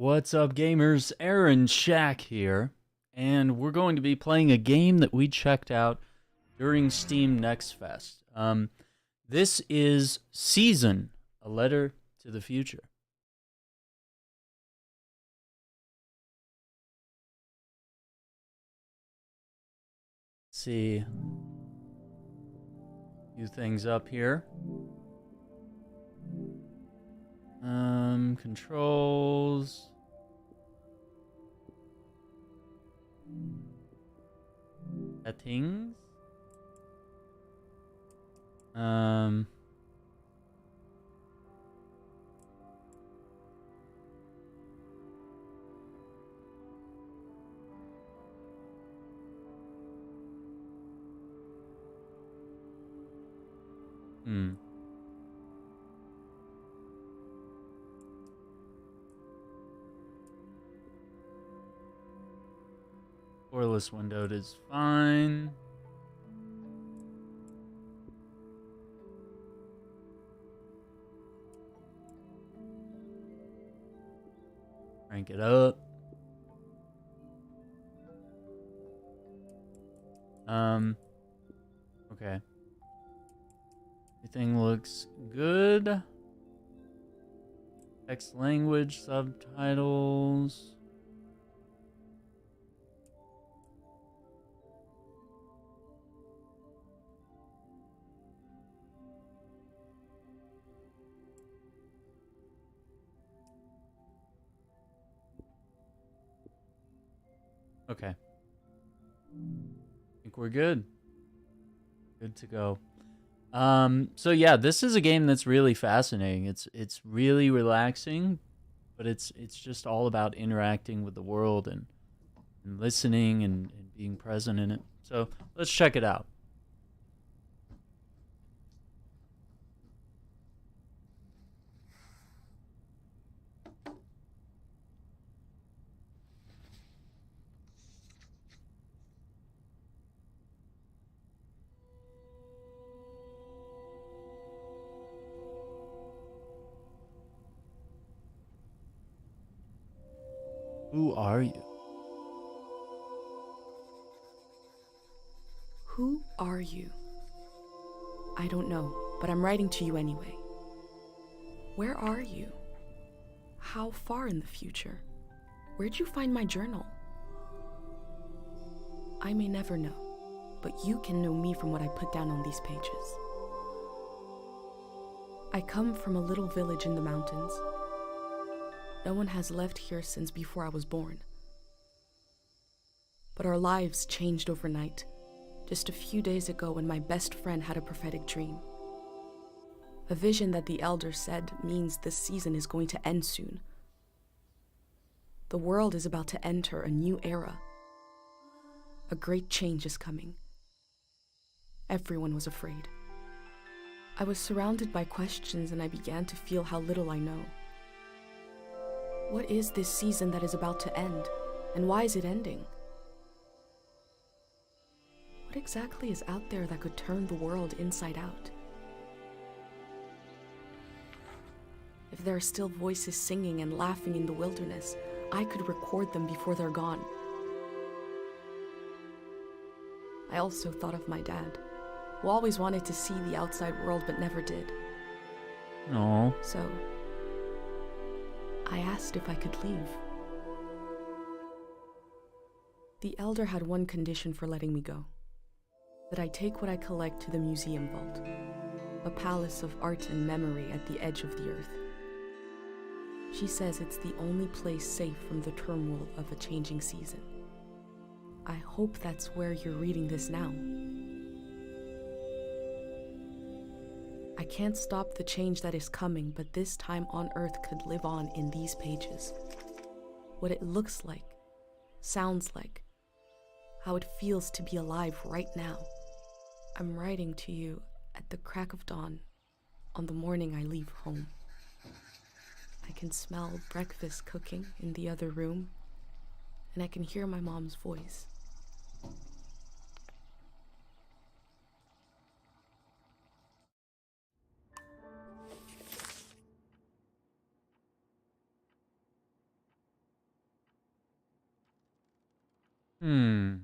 What's up, gamers? Aaron Shack here, and we're going to be playing a game that we checked out during Steam Next Fest. This is Season, a Letter to the Future. Let's see a few things up here. Controls. Settings. Borderless windowed is fine. Crank it up. Okay. Everything looks good. Text language, subtitles. Okay. I think we're good. Good to go. So yeah, this is a game that's really fascinating. It's really relaxing, but it's just all about interacting with the world and listening and being present in it. So let's check it out. Who are you? Who are you? I don't know, but I'm writing to you anyway. Where are you? How far in the future? Where'd you find my journal? I may never know, but you can know me from what I put down on these pages. I come from a little village in the mountains. No one has left here since before I was born. But our lives changed overnight, just a few days ago when my best friend had a prophetic dream. A vision that the elder said means this season is going to end soon. The world is about to enter a new era. A great change is coming. Everyone was afraid. I was surrounded by questions and I began to feel how little I know. What is this season that is about to end, and why is it ending? What exactly is out there that could turn the world inside out? If there are still voices singing and laughing in the wilderness, I could record them before they're gone. I also thought of my dad, who always wanted to see the outside world but never did. No. So, I asked if I could leave. The elder had one condition for letting me go: that I take what I collect to the museum vault, a palace of art and memory at the edge of the earth. She says it's the only place safe from the turmoil of a changing season. I hope that's where you're reading this now. I can't stop the change that is coming, but this time on Earth could live on in these pages. What it looks like, sounds like, how it feels to be alive right now. I'm writing to you at the crack of dawn on the morning I leave home. I can smell breakfast cooking in the other room, and I can hear my mom's voice. Hmm.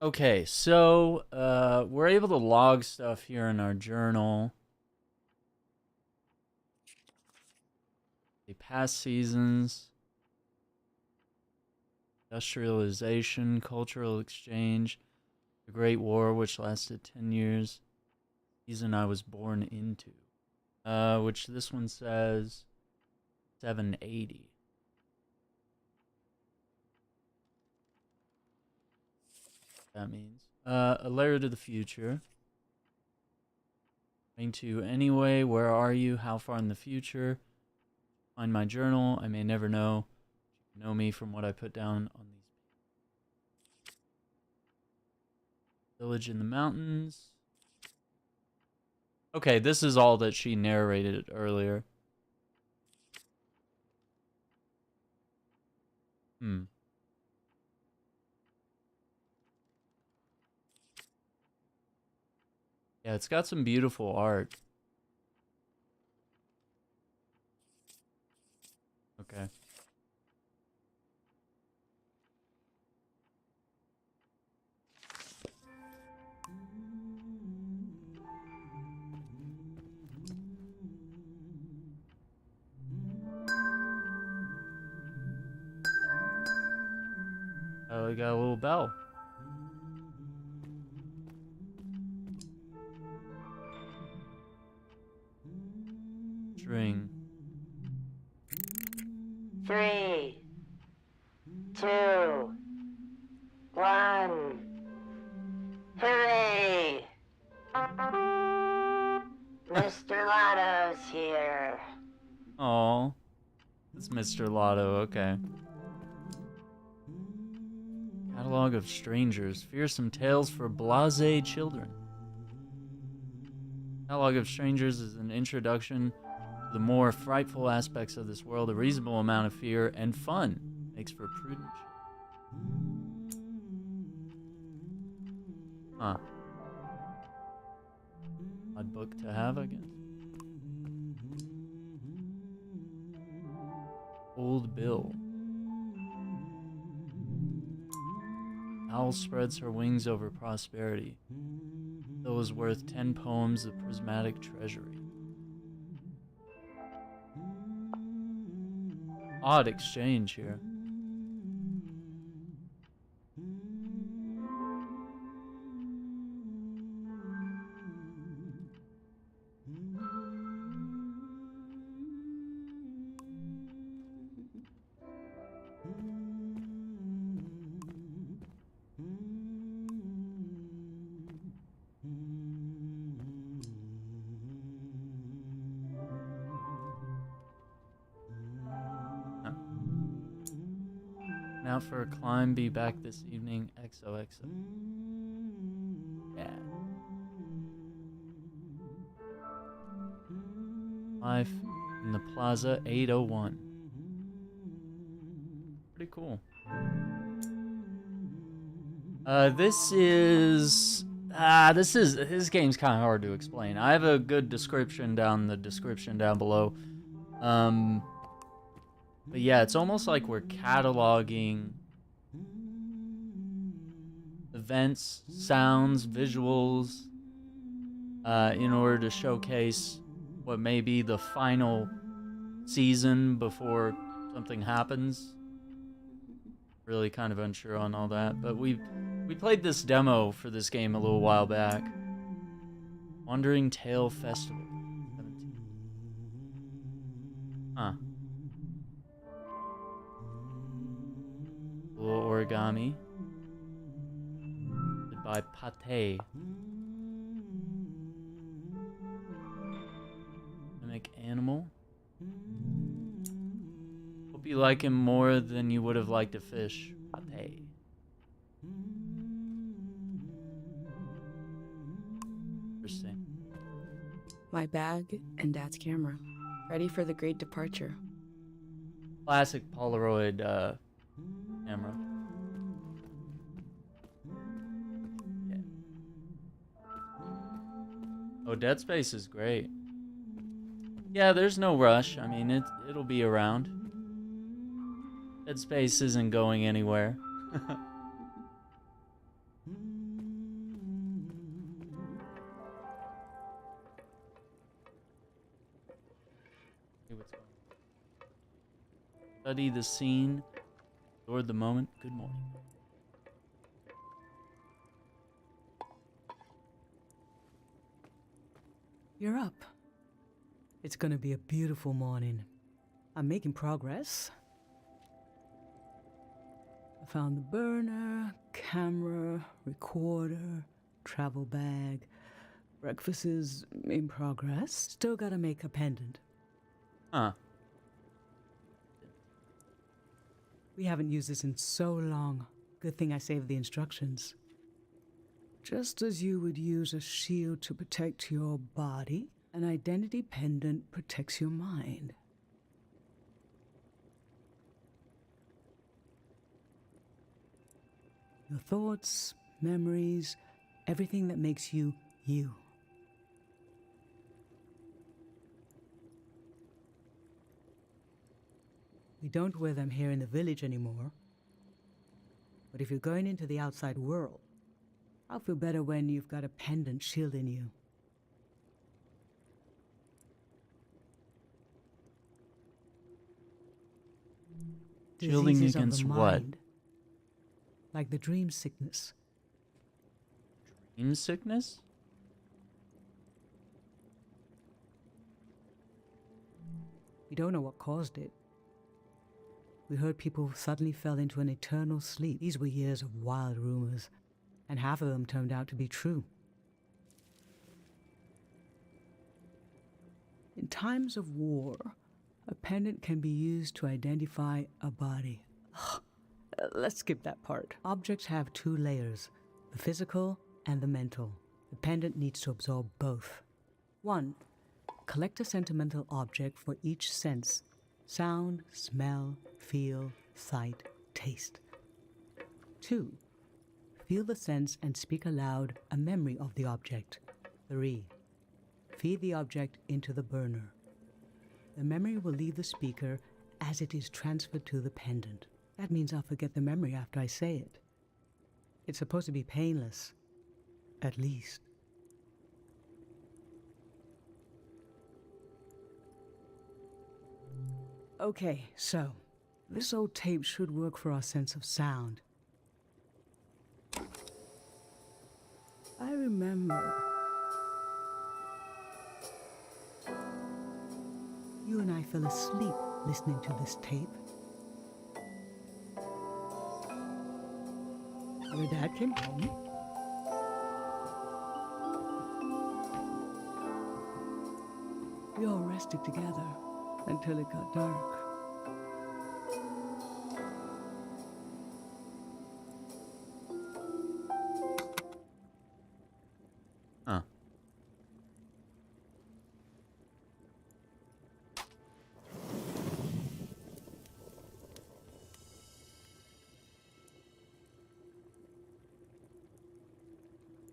Okay, so we're able to log stuff here in our journal. The past seasons, industrialization, cultural exchange, the Great War, which lasted 10 years, season I was born into. Which this one says 780. That means a letter to the future. Going to anyway, where are you? How far in the future? Find my journal. I may never know. You know me from what I put down on these. Village in the mountains. Okay, this is all that she narrated earlier. Hmm. Yeah, it's got some beautiful art. Okay. Oh, we got a little bell. String. 3, 2, 1. Hooray! Mr. Lotto's here. Oh, it's Mr. Lotto. Okay. Catalog of Strangers. Fearsome Tales for Blasé Children. Catalog of Strangers is an introduction to the more frightful aspects of this world. A reasonable amount of fear and fun makes for prudent. Huh. Odd book to have, I guess. Old Bill. Owl spreads her wings over prosperity. Bill is worth 10 poems of prismatic treasury. Odd exchange here. Out for a climb, be back this evening. XOXO. Yeah. Life in the Plaza 801. Pretty cool. This game's kind of hard to explain. I have a good description down below. But yeah, it's almost like we're cataloging events, sounds, visuals, in order to showcase what may be the final season before something happens. Really kind of unsure on all that, but we played this demo for this game a little while back. Wandering Tale Festival 17. Huh. Little origami. By Pate. Mimic animal. Hope you like him more than you would have liked a fish. Pate. Interesting. My bag and Dad's camera. Ready for the great departure. Classic Polaroid camera. Yeah. Oh, Dead Space is great. Yeah, there's no rush. I mean, it'll be around. Dead Space isn't going anywhere. Okay, what's going on? Study the scene. Absorb the moment. Good morning. You're up. It's gonna be a beautiful morning. I'm making progress. I found the burner, camera, recorder, travel bag. Breakfast is in progress. Still gotta make a pendant. Huh. We haven't used this in so long. Good thing I saved the instructions. Just as you would use a shield to protect your body, an identity pendant protects your mind. Your thoughts, memories, everything that makes you, you. We don't wear them here in the village anymore. But if you're going into the outside world, I'll feel better when you've got a pendant shielding you. Shielding Diseases against of the what? mind, like the dream sickness. Dream sickness? We don't know what caused it. We heard people suddenly fell into an eternal sleep. These were years of wild rumors, and half of them turned out to be true. In times of war, a pendant can be used to identify a body. Let's skip that part. Objects have two layers, the physical and the mental. The pendant needs to absorb both. 1. Collect a sentimental object for each sense: sound, smell, feel, sight, taste. 2. Feel the sense and speak aloud a memory of the object. 3. Feed the object into the burner. The memory will leave the speaker as it is transferred to the pendant. That means I'll forget the memory after I say it. It's supposed to be painless, at least. Okay, so this old tape should work for our sense of sound. I remember you and I fell asleep listening to this tape. Your dad came home. We all rested together until it got dark. Huh.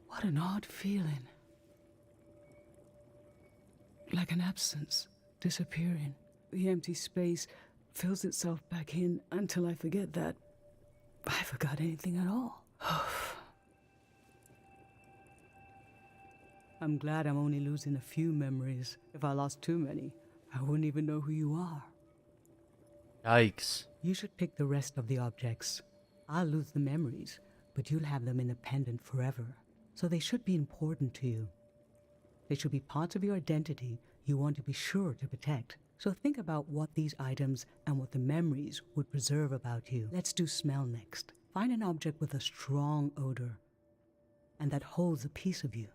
What an odd feeling. Like an absence, disappearing. The empty space fills itself back in until I forget that I forgot anything at all. I'm glad I'm only losing a few memories. If I lost too many, I wouldn't even know who you are. Yikes. You should pick the rest of the objects. I'll lose the memories, but you'll have them in a pendant forever. So they should be important to you. They should be parts of your identity you want to be sure to protect. So think about what these items and what the memories would preserve about you. Let's do smell next. Find an object with a strong odor and that holds a piece of you.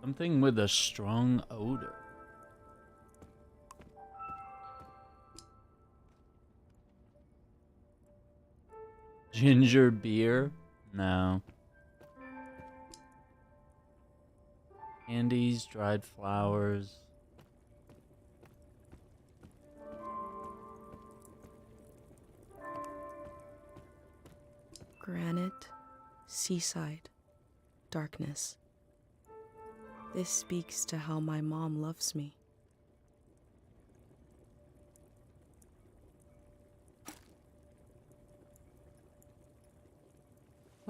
Something with a strong odor. Ginger beer? No. Candies, dried flowers. Granite, seaside, darkness. This speaks to how my mom loves me.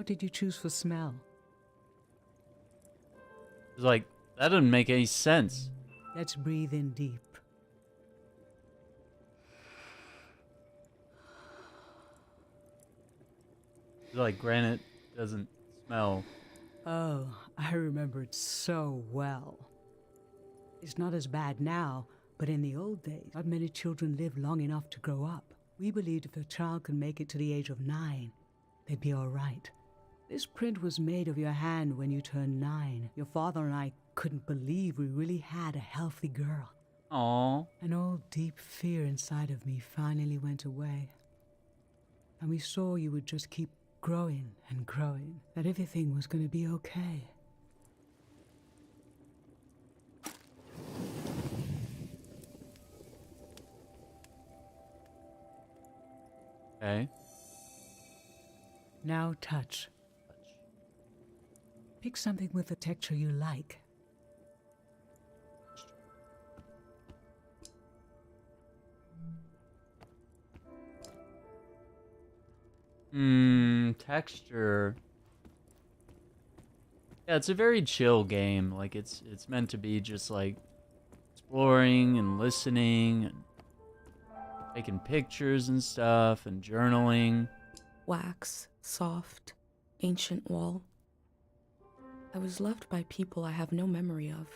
did you choose for smell? It's like, that doesn't make any sense. Let's breathe in deep. It's like granite doesn't smell. Oh, I remember it so well. It's not as bad now, but in the old days, not many children lived long enough to grow up. We believed if a child could make it to the age of 9, they'd be all right. This print was made of your hand when you turned 9. Your father and I couldn't believe we really had a healthy girl. Aww. An old deep fear inside of me finally went away. And we saw you would just keep growing and growing, that everything was going to be okay. Okay. Now touch. Pick something with a texture you like. Texture. Yeah, it's a very chill game. Like it's meant to be just like exploring and listening and taking pictures and stuff and journaling. Wax, soft, ancient wall. I was loved by people I have no memory of.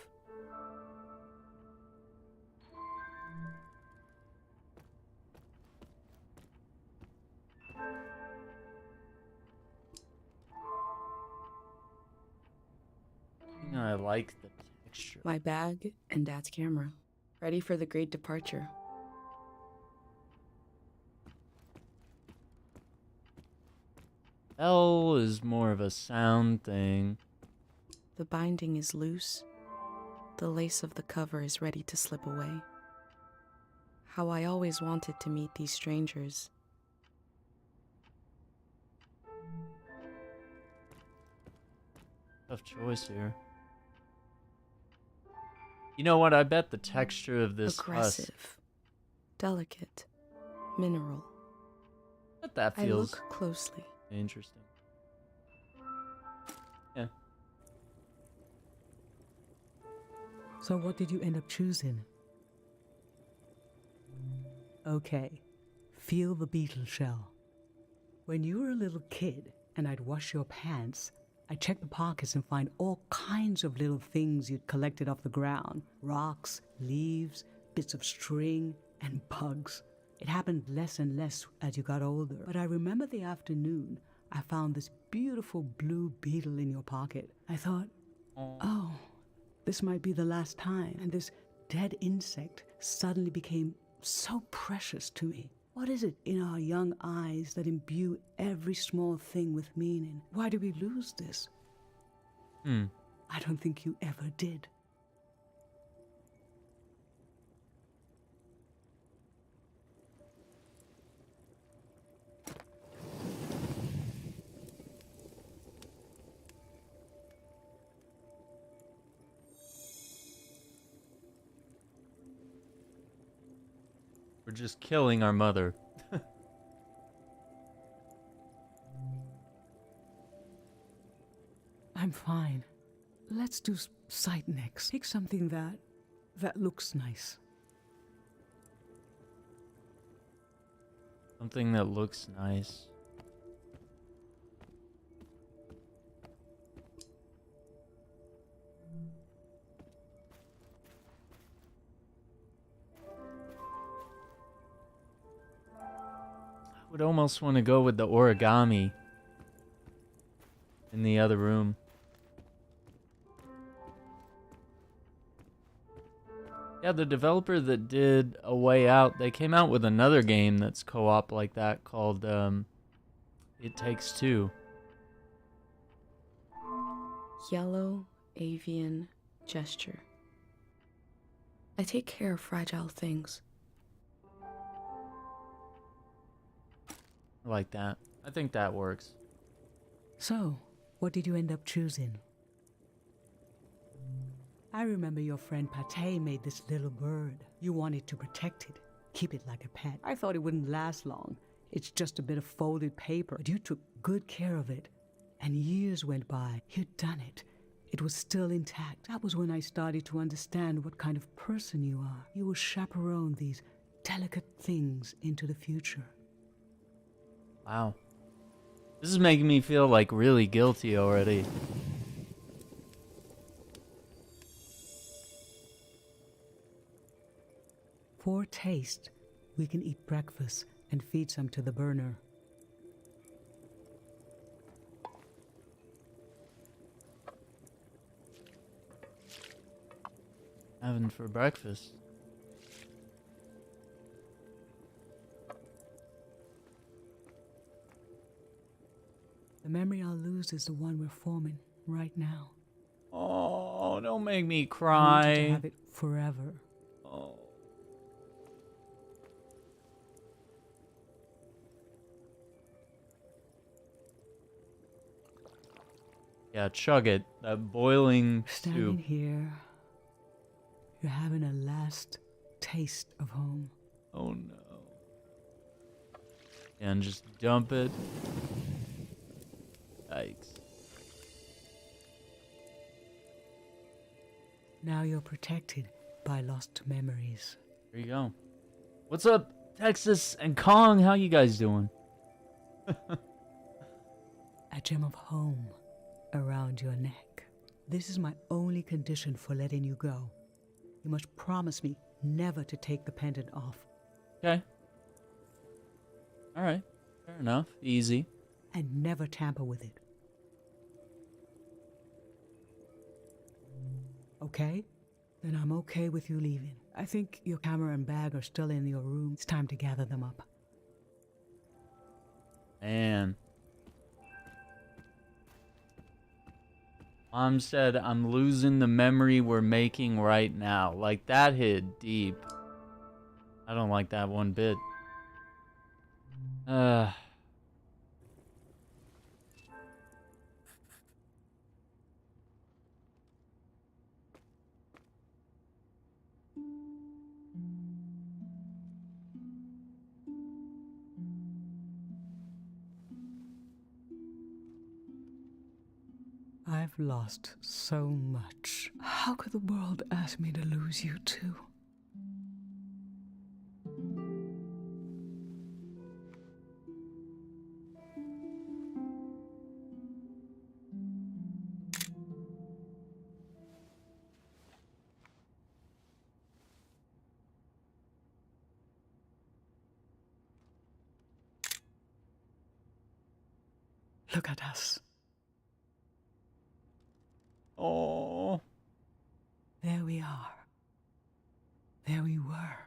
I like the texture. My bag and Dad's camera, ready for the great departure. L is more of a sound thing. The binding is loose. The lace of the cover is ready to slip away. How I always wanted to meet these strangers. Tough choice here. You know what? I bet the texture of this Aggressive, husk, delicate, mineral. but that I feels look closely. interesting. Yeah. So what did you end up choosing? Okay, feel the beetle shell. When you were a little kid and I'd wash your pants, I'd check the pockets and find all kinds of little things you'd collected off the ground. Rocks, leaves, bits of string, and bugs. It happened less and less as you got older, but I remember the afternoon I found this beautiful blue beetle in your pocket. I thought, oh, this might be the last time. And this dead insect suddenly became so precious to me. What is it in our young eyes that imbue every small thing with meaning? Why do we lose this? I don't think you ever did. We're just killing our mother. I'm fine. Let's do sight next. Pick something that looks nice. Something that looks nice. I would almost want to go with the origami in the other room. Yeah, the developer that did A Way Out, they came out with another game that's co-op like that called It Takes Two. Yellow avian gesture. I take care of fragile things. I like that. I think that works. So, what did you end up choosing? I remember your friend Pate made this little bird. You wanted to protect it, keep it like a pet. I thought it wouldn't last long. It's just a bit of folded paper, but you took good care of it. And years went by. You'd done it. It was still intact. That was when I started to understand what kind of person you are. You will chaperone these delicate things into the future. Wow. This is making me feel like really guilty already. For taste, we can eat breakfast and feed some to the burner. Having for breakfast. The memory I'll lose is the one we're forming right now. Oh, don't make me I want you to cry. have it forever. Oh. Yeah, chug it. That boiling Standing soup. here, you're having a last taste of home. Oh no. And just dump it. Yikes. Now you're protected by lost memories. There you go. What's up, Texas and Kong? How you guys doing? A gem of home around your neck. This is my only condition for letting you go. You must promise me never to take the pendant off. Okay. Alright. Fair enough. Easy. And never tamper with it. Okay? Then I'm okay with you leaving. I think your camera and bag are still in your room. It's time to gather them up. Man. Mom said I'm losing the memory we're making right now. Like, that hit deep. I don't like that one bit. I've lost so much. How could the world ask me to lose you too? Look at us. Oh. There we are. There we were.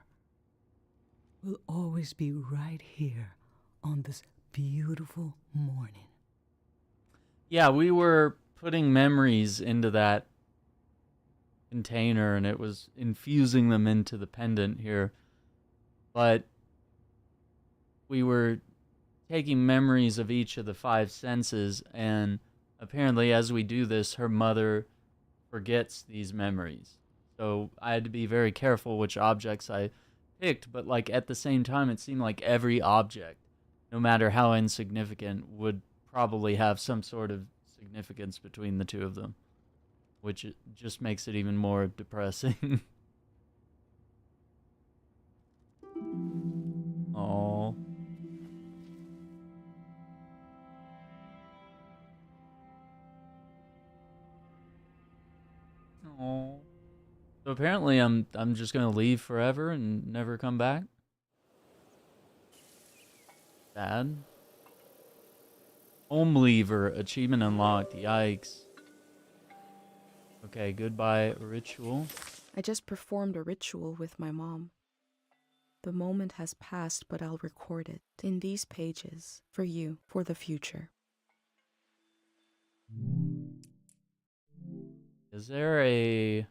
We'll always be right here on this beautiful morning. Yeah, we were putting memories into that container and it was infusing them into the pendant here. But we were taking memories of each of the 5 senses, and apparently as we do this, her mother forgets these memories. So I had to be very careful which objects I picked, but like at the same time it seemed like every object, no matter how insignificant, would probably have some sort of significance between the two of them, which just makes it even more depressing. Oh. Oh. So apparently I'm just gonna leave forever and never come back. Sad. Home lever achievement unlocked. Yikes. Okay, goodbye ritual. I just performed a ritual with my mom. The moment has passed, but I'll record it in these pages for you, for the future. Is there a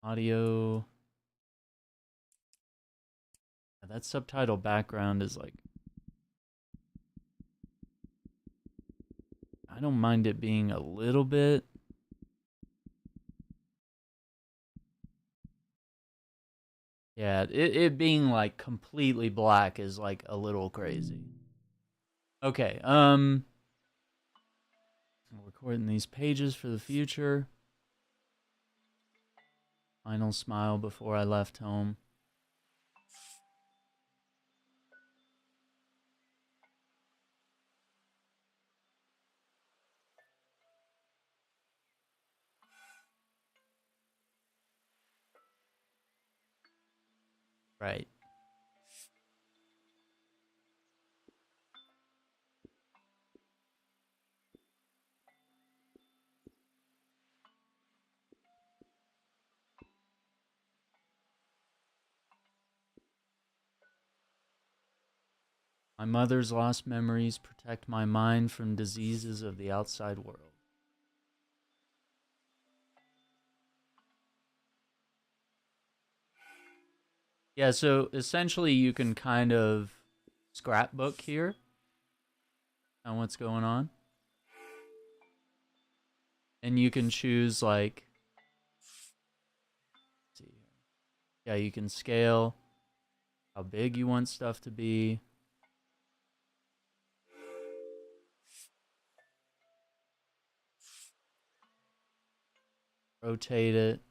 audio? Yeah, that subtitle background is like, I don't mind it being a little bit. Yeah, it being like completely black is like a little crazy. Okay, recording these pages for the future. Final smile before I left home. Right. My mother's lost memories protect my mind from diseases of the outside world. Yeah, so essentially you can kind of scrapbook here on what's going on. And you can choose like, let's see here. Yeah, you can scale how big you want stuff to be. Rotate it.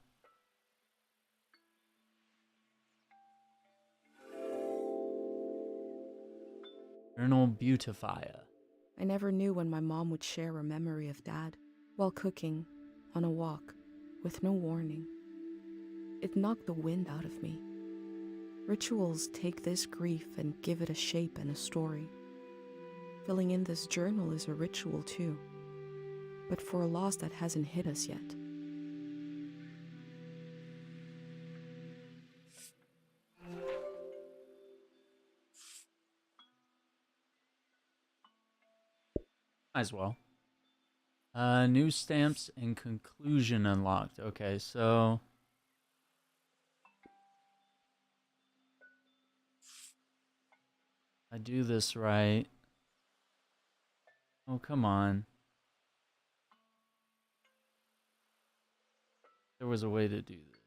Journal Beautifier. I never knew when my mom would share a memory of Dad, while cooking, on a walk, with no warning. It knocked the wind out of me. Rituals take this grief and give it a shape and a story. Filling in this journal is a ritual too, but for a loss that hasn't hit us yet. Might as well. New stamps and conclusion unlocked. Okay, so I do this right. Oh, come on. There was a way to do this.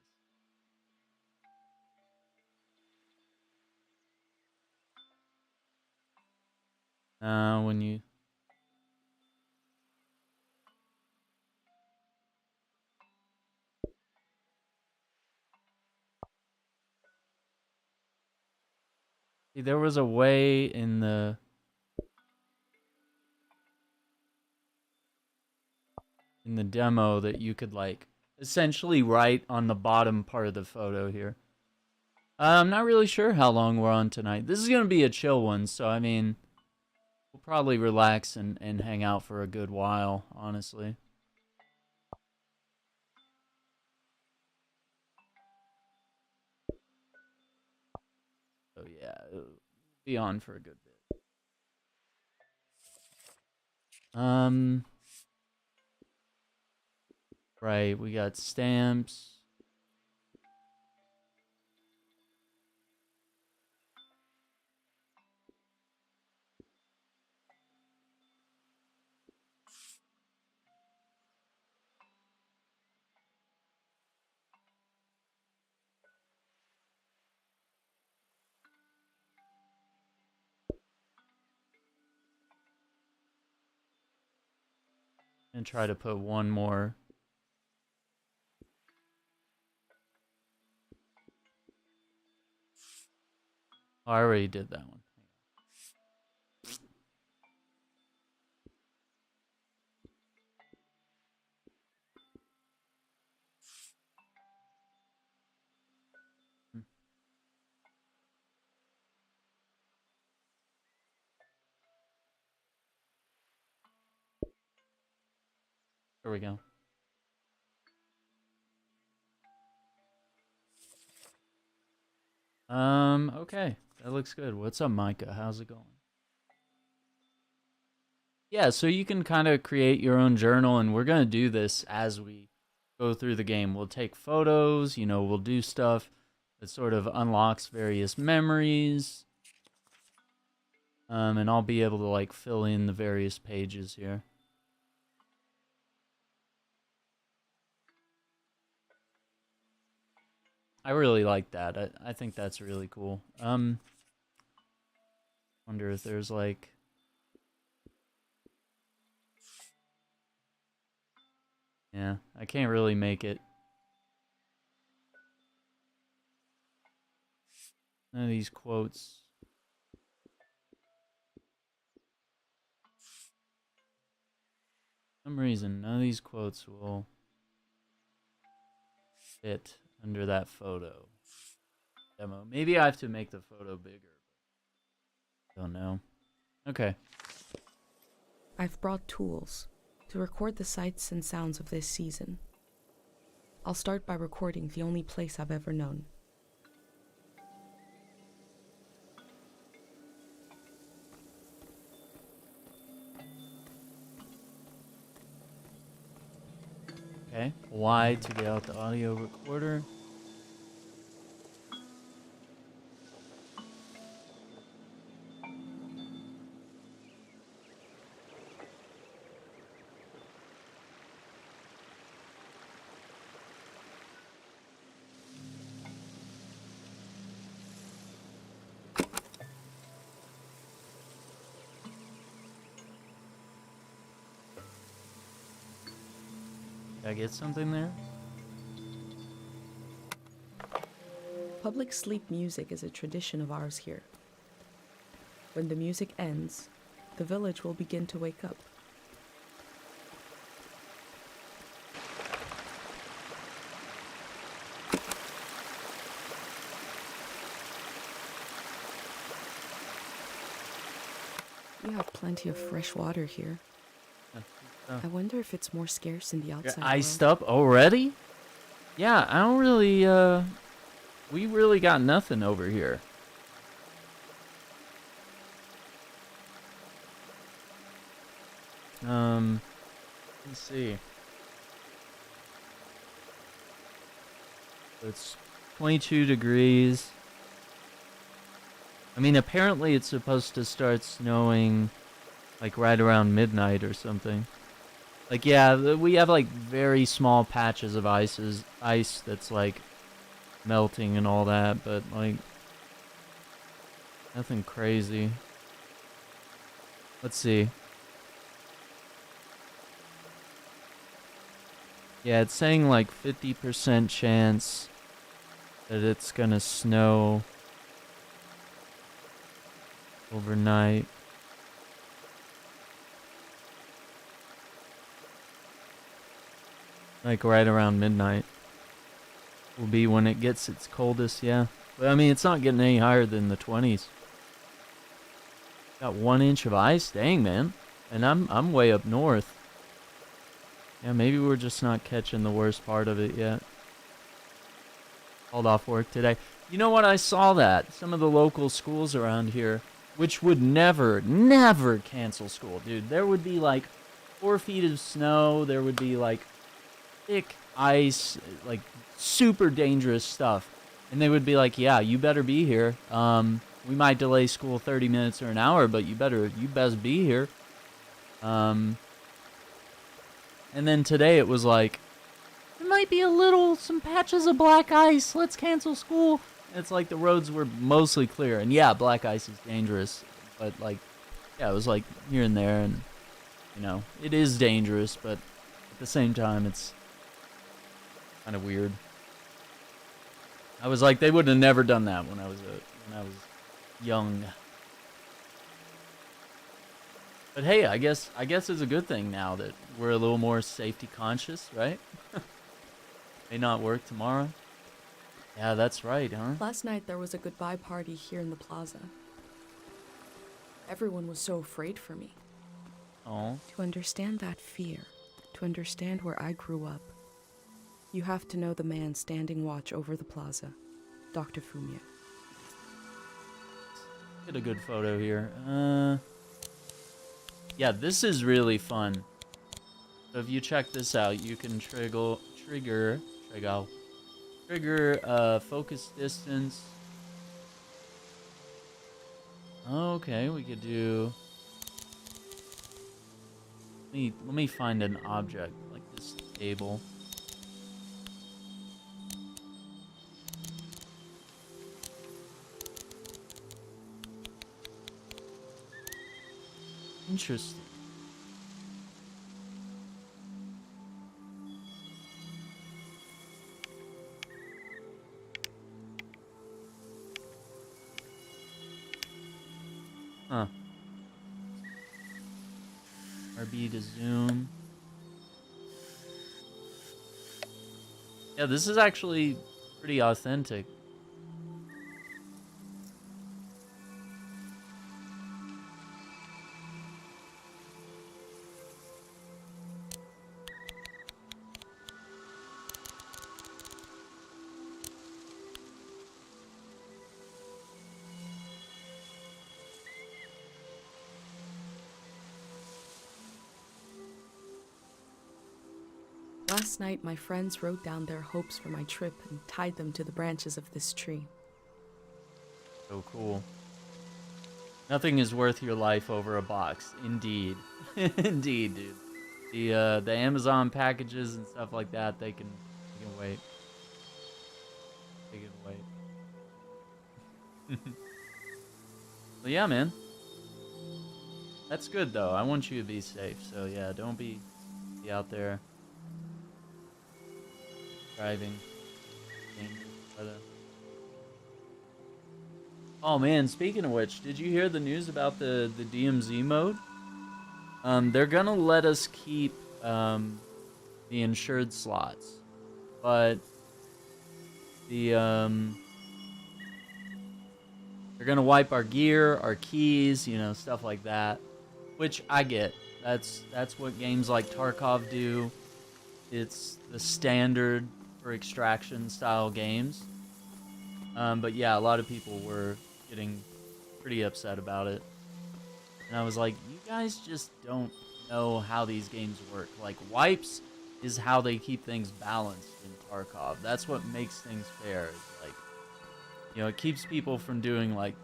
When you... See, there was a way in the... demo that you could like essentially write on the bottom part of the photo here. I'm not really sure how long we're on tonight. This is gonna be a chill one, so I mean, we'll probably relax and hang out for a good while, honestly. So yeah, it'll be on for a good bit. Right, we got stamps. And try to put one more. Oh, I already did that one. There we go. Okay. That looks good. What's up, Micah? How's it going? Yeah, so you can kind of create your own journal, and we're going to do this as we go through the game. We'll take photos, we'll do stuff that sort of unlocks various memories. And I'll be able to, like, fill in the various pages here. I really like that. I think that's really cool. Wonder if there's, like... Yeah, I can't really make it. None of these quotes. For some reason, none of these quotes will fit under that photo demo. Maybe I have to make the photo bigger. Don't know. Okay. I've brought tools to record the sights and sounds of this season. I'll start by recording the only place I've ever known. Okay. Y to get out the audio recorder. Did I get something there? Public sleep music is a tradition of ours here. When the music ends, the village will begin to wake up. We have plenty of fresh water here. I wonder if it's more scarce in the You're outside iced world. up already? Yeah, I don't really, we really got nothing over here. Let's see. It's 22 degrees. I mean, apparently it's supposed to start snowing like right around midnight or something. Like, yeah, we have like very small patches of ice that's like melting and all that, but like nothing crazy. Let's see. Yeah, it's saying like 50% chance that it's gonna snow overnight. Like right around midnight will be when it gets its coldest, yeah. But I mean, it's not getting any higher than the 20s. Got 1 inch of ice, dang man. And I'm way up north. Yeah, maybe we're just not catching the worst part of it yet. Called off work today. You know what? I saw that. Some of the local schools around here, which would never cancel school, dude. There would be like 4 feet of snow. There would be like thick ice, like super dangerous stuff. And they would be like, yeah, you better be here. We might delay school 30 minutes or an hour, but you best be here. And then today it was like, there might be some patches of black ice. Let's cancel school. And it's like the roads were mostly clear. And yeah, black ice is dangerous. But like, yeah, it was like here and there. And, you know, it is dangerous. But at the same time, it's kind of weird. I was like, they would have never done that when I was young. But hey, I guess it's a good thing now that we're a little more safety conscious, right? May not work tomorrow. Yeah, that's right, huh? Last night there was a goodbye party here in the plaza. Everyone was so afraid for me. Oh. To understand that fear, to understand where I grew up, you have to know the man standing watch over the plaza, Dr. Fumio. Get a good photo here. Yeah, this is really fun. So if you check this out, you can trigger focus distance. Okay, we could do. Let me find an object like this table. Interesting. RB to zoom. Yeah, this is actually pretty authentic. Last night, my friends wrote down their hopes for my trip and tied them to the branches of this tree. So cool. Nothing is worth your life over a box. Indeed. Indeed, dude. The Amazon packages and stuff like that, they can wait. They can wait. But yeah, man. That's good though. I want you to be safe. So yeah, don't be out there driving. Dangerous weather. Oh man, speaking of which, did you hear the news about the DMZ mode? They're gonna let us keep the insured slots, but they're gonna wipe our gear, our keys, you know, stuff like that, which I get. That's what games like Tarkov do. It's the standard for extraction style games. But yeah, a lot of people were getting pretty upset about it. And I was like, you guys just don't know how these games work. Like, wipes is how they keep things balanced in Tarkov. That's what makes things fair. It's like, you know, it keeps people from doing, like,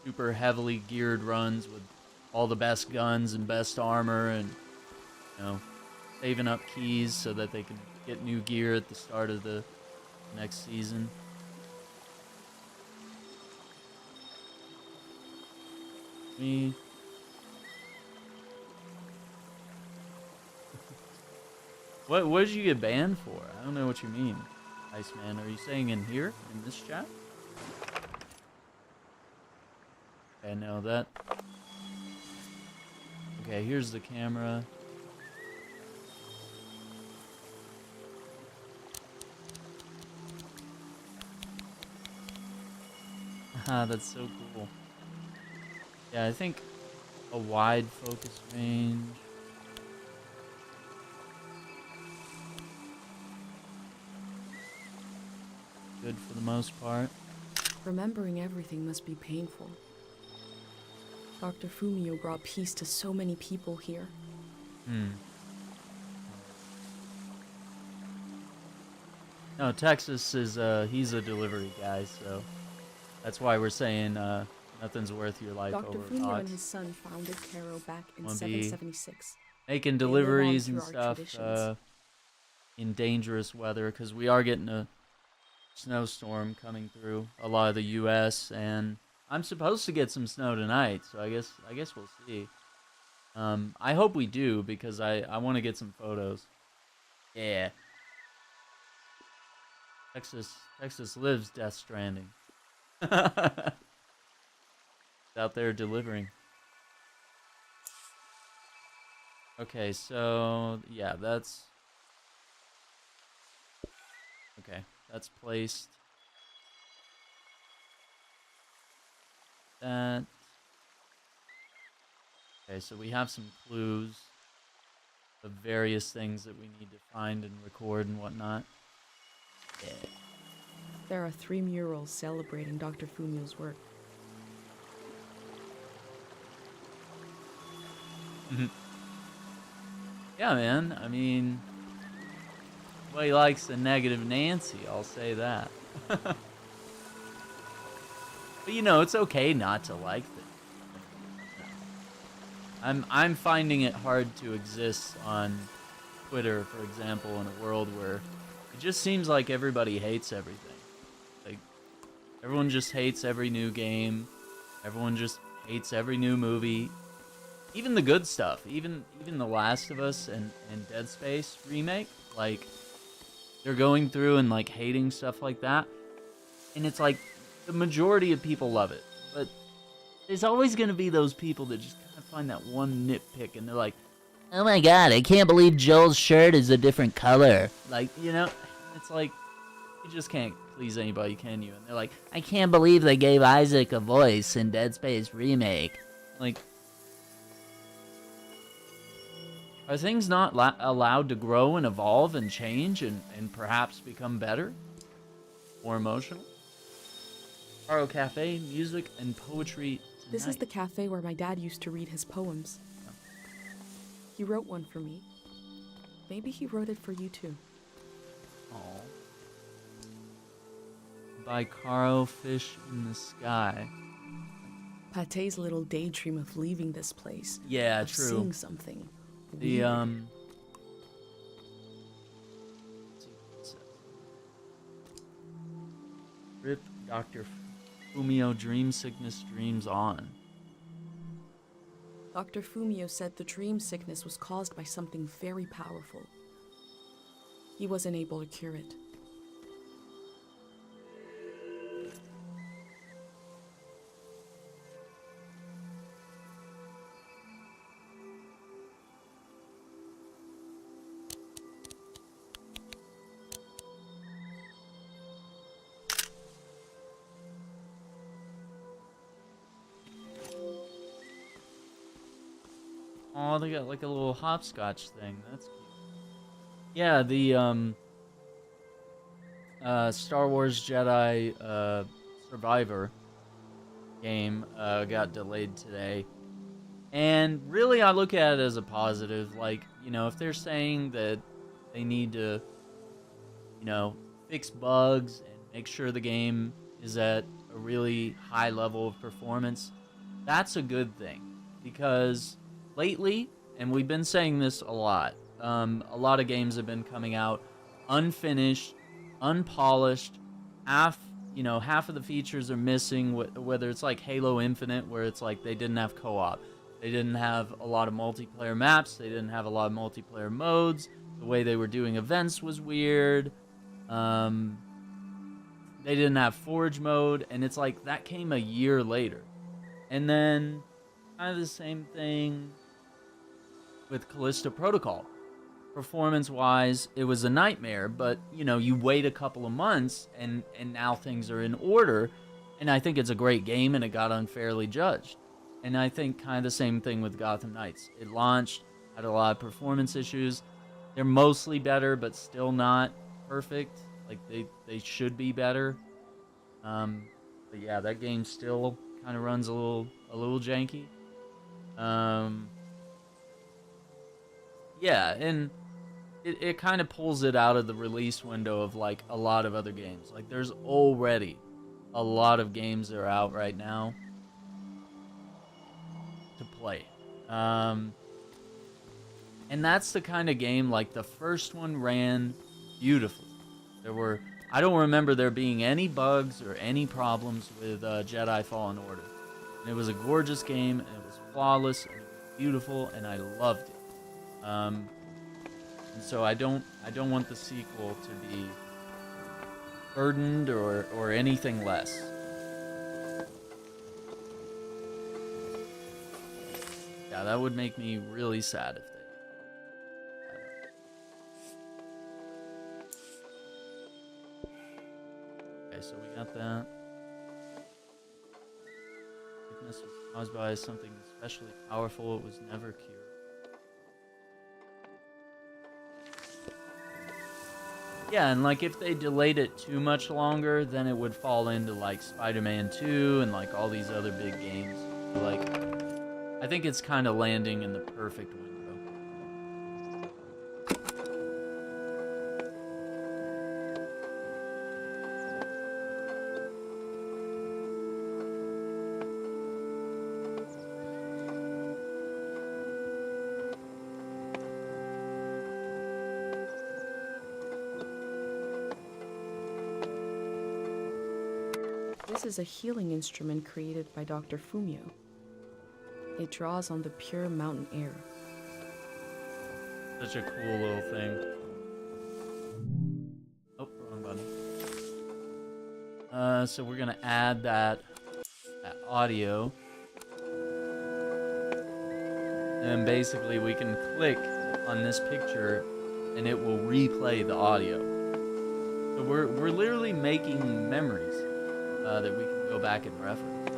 super heavily geared runs with all the best guns and best armor and, you know, saving up keys so that they can get new gear at the start of the next season. Me. What did you get banned for? I don't know what you mean, Iceman. Are you saying in here? In this chat? Okay, no, that... Okay, here's the camera. Haha, that's so cool. Yeah, I think a wide focus range... good for the most part. Remembering everything must be painful. Dr. Fumio brought peace to so many people here. No, Texas is, he's a delivery guy, so that's why we're saying, nothing's worth your life Dr. over a Fumio box. and his son founded Cairo back in Wanna be 776. Making They live on deliveries and through our stuff, traditions. in dangerous weather, because we are getting a snowstorm coming through a lot of the U.S., and I'm supposed to get some snow tonight, so I guess we'll see. I hope we do, because I want to get some photos. Yeah. Texas lives Death Stranding. It's out there delivering. Okay, so yeah, that's okay. That's placed. That. Okay, so we have some clues of various things that we need to find and record and whatnot. Yeah. There are 3 murals celebrating Dr. Fumio's work. Yeah, man. I mean, well, he likes a negative Nancy, I'll say that. But you know, it's okay not to like things. I'm finding it hard to exist on Twitter, for example, in a world where it just seems like everybody hates everything. Like, everyone just hates every new game. Everyone just hates every new movie. Even the good stuff. Even The Last of Us and Dead Space remake. Like, they're going through and, like, hating stuff like that. And it's like, the majority of people love it. But there's always going to be those people that just kind of find that one nitpick. And they're like, oh my god, I can't believe Joel's shirt is a different color. Like, you know, it's like, you just can't please anybody, can you? And they're like, I can't believe they gave Isaac a voice in Dead Space Remake. Like, are things not allowed to grow and evolve and change and perhaps become better? More emotional? Caro Cafe, music and poetry tonight. This is the cafe where my dad used to read his poems. He wrote one for me. Maybe he wrote it for you too. Aww. By Caro, Fish in the Sky. Pate's little daydream of leaving this place. Yeah, of true. Seeing something. The, weird. Rip Dr. Fumio Dream Sickness Dreams On. Dr. Fumio said the dream sickness was caused by something very powerful. He wasn't able to cure it. Oh, they got like a little hopscotch thing. That's cute. Yeah, the Star Wars Jedi Survivor game got delayed today. And really I look at it as a positive. Like, you know, if they're saying that they need to, you know, fix bugs and make sure the game is at a really high level of performance, that's a good thing. Because lately, and we've been saying this a lot of games have been coming out unfinished, unpolished, half of the features are missing, whether it's like Halo Infinite, where it's like they didn't have co-op, they didn't have a lot of multiplayer maps, they didn't have a lot of multiplayer modes, the way they were doing events was weird, they didn't have Forge mode, and it's like that came a year later. And then kind of the same thing with Callisto Protocol. Performance-wise, it was a nightmare, but, you know, you wait a couple of months, and now things are in order, and I think it's a great game, and it got unfairly judged. And I think kind of the same thing with Gotham Knights. It launched, had a lot of performance issues. They're mostly better, but still not perfect. Like, they should be better. But yeah, that game still kind of runs a little janky. Yeah, and it kind of pulls it out of the release window of like a lot of other games. Like there's already a lot of games that are out right now to play. And that's the kind of game, like the first one ran beautifully. I don't remember there being any bugs or any problems with Jedi Fallen Order. And it was a gorgeous game, and it was flawless, and it was beautiful, and I loved it. And so I don't want the sequel to be burdened or anything less. Yeah, that would make me really sad if they. Okay, so we got that. Sickness was caused by something especially powerful. It was never cured. Yeah, and like if they delayed it too much longer, then it would fall into like Spider-Man 2 and like all these other big games. Like, I think it's kind of landing in the perfect window. This is a healing instrument created by Dr. Fumio. It draws on the pure mountain air. Such a cool little thing. Oh, wrong button. So we're gonna add that audio. And then basically we can click on this picture and it will replay the audio. So we're literally making memories that we can go back and reference.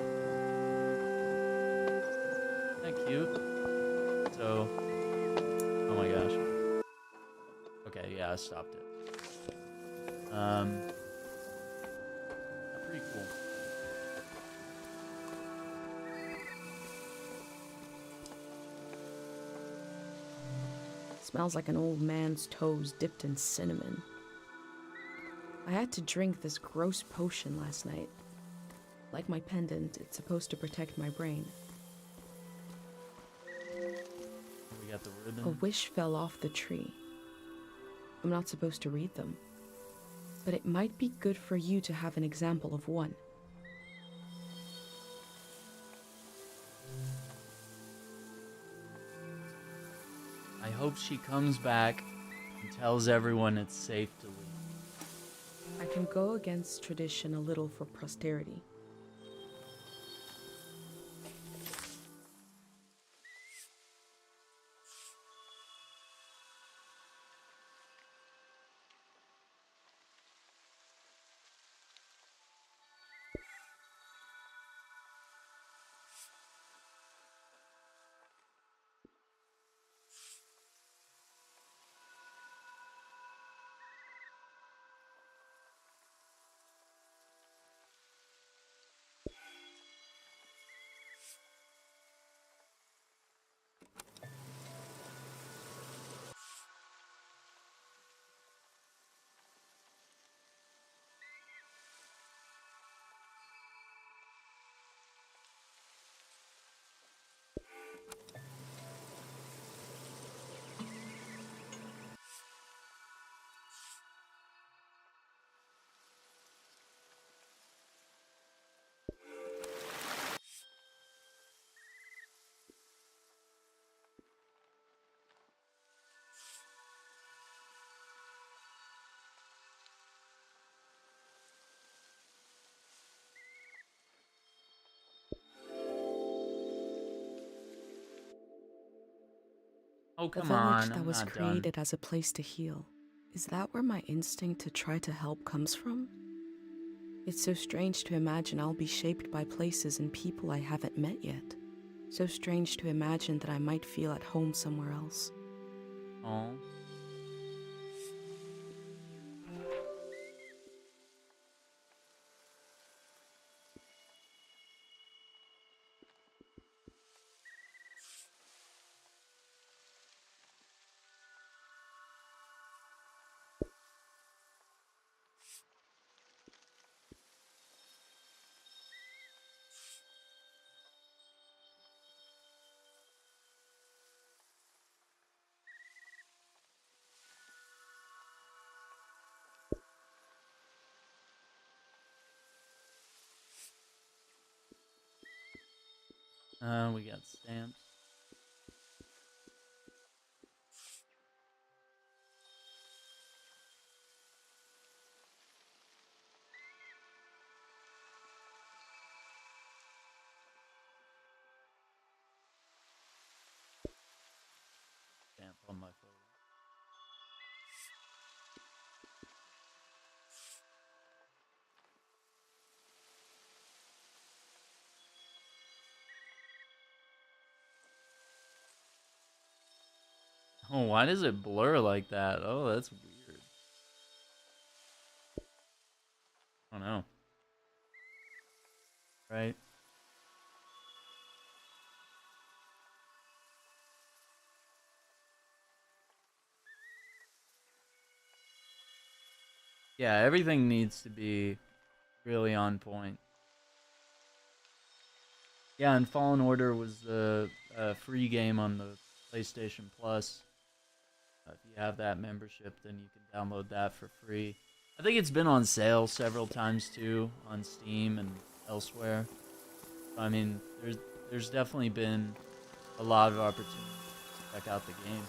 Isn't that cute? So, oh my gosh. Okay, yeah, I stopped it. Pretty cool. Smells like an old man's toes dipped in cinnamon. I had to drink this gross potion last night. Like my pendant, it's supposed to protect my brain. We got the ribbon. A wish fell off the tree. I'm not supposed to read them, but it might be good for you to have an example of one. I hope she comes back and tells everyone it's safe to leave. I can go against tradition a little for posterity. Oh, A come village on, that I'm was not created done. as a place to heal. Is that where my instinct to try to help comes from? It's so strange to imagine I'll be shaped by places and people I haven't met yet. So strange to imagine that I might feel at home somewhere else. Oh. We got stamps. Stamp on my photo. Oh, why does it blur like that? Oh, that's weird. I don't know. Right? Yeah, everything needs to be really on point. Yeah, and Fallen Order was the free game on the PlayStation Plus. If you have that membership, then you can download that for free. I think it's been on sale several times too on Steam and elsewhere. I mean, there's definitely been a lot of opportunities to check out the game,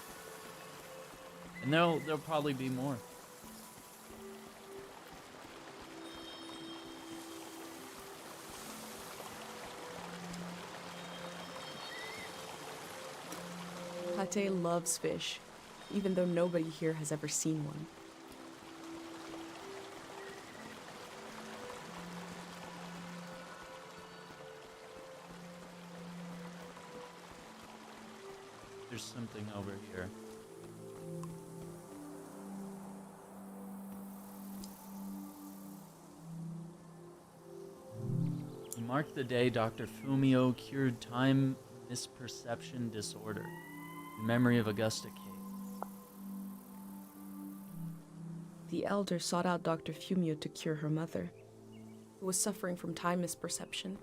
and there'll probably be more. Tete loves fish, even though nobody here has ever seen one. There's something over here. He marked the day Dr. Fumio cured time misperception disorder in memory of Augusta Cave. The elder sought out Dr. Fumio to cure her mother, who was suffering from time misperception.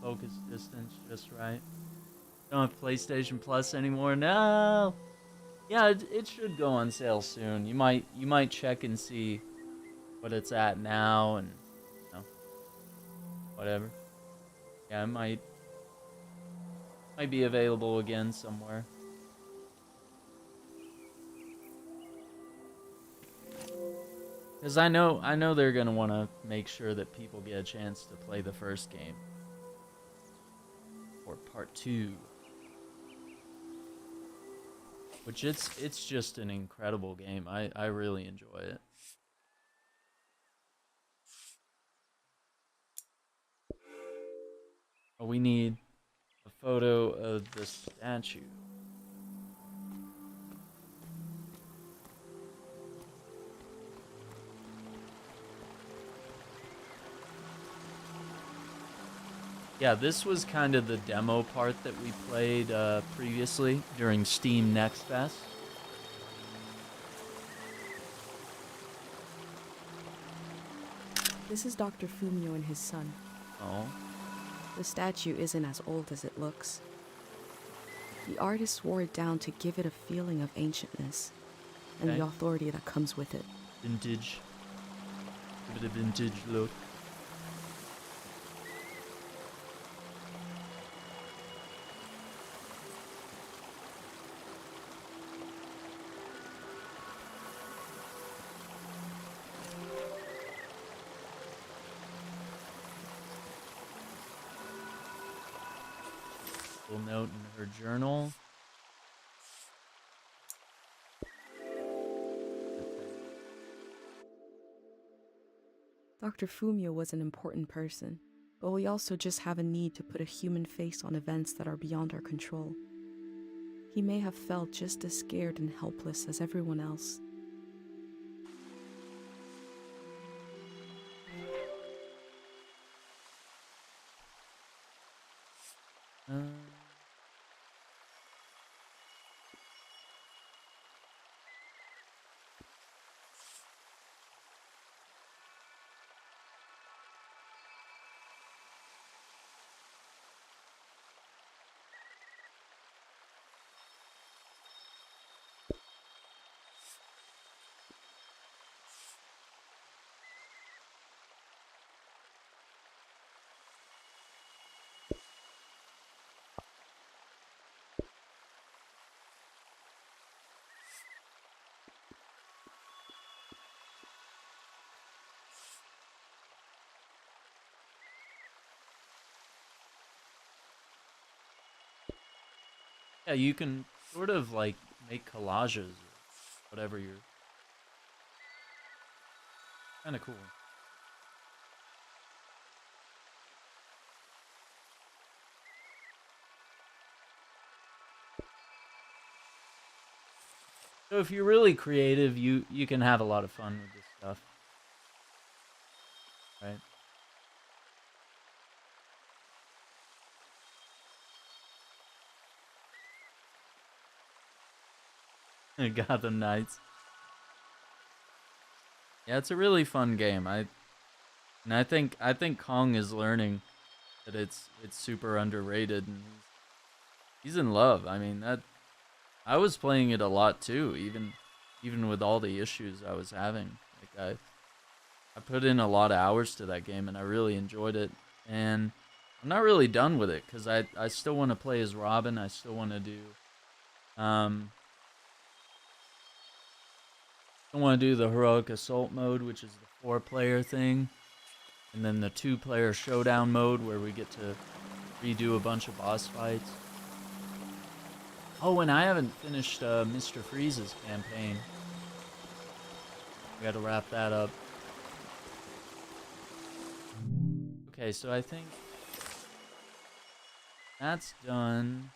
Focus distance just right. Don't have PlayStation Plus anymore. No. Yeah, it should go on sale soon. You might check and see what it's at now, and whatever. Yeah, it might be available again somewhere. Because I know they're gonna want to make sure that people get a chance to play the first game. Or part 2. Which it's just an incredible game. I really enjoy it. Oh, we need a photo of the statue. Yeah, this was kind of the demo part that we played previously during Steam Next Fest. This is Dr. Fumio and his son. Oh. The statue isn't as old as it looks. The artist wore it down to give it a feeling of ancientness and the authority that comes with it. Vintage. Give it a vintage look. Little note in her journal. Dr. Fumio was an important person, but we also just have a need to put a human face on events that are beyond our control. He may have felt just as scared and helpless as everyone else. Yeah, you can sort of like make collages or whatever you're. Kind of cool. So if you're really creative, you can have a lot of fun with this stuff. Right? Gotham Knights. Yeah, it's a really fun game. I think Kong is learning that it's super underrated, and he's in love. I mean, that I was playing it a lot too, even with all the issues I was having. Like I put in a lot of hours to that game, and I really enjoyed it. And I'm not really done with it because I still want to play as Robin. I still want to do the heroic assault mode, which is the 4-player thing, and then the 2-player showdown mode where we get to redo a bunch of boss fights. Oh, and I haven't finished Mr. Freeze's campaign. I gotta wrap that up. Okay, so I think that's done.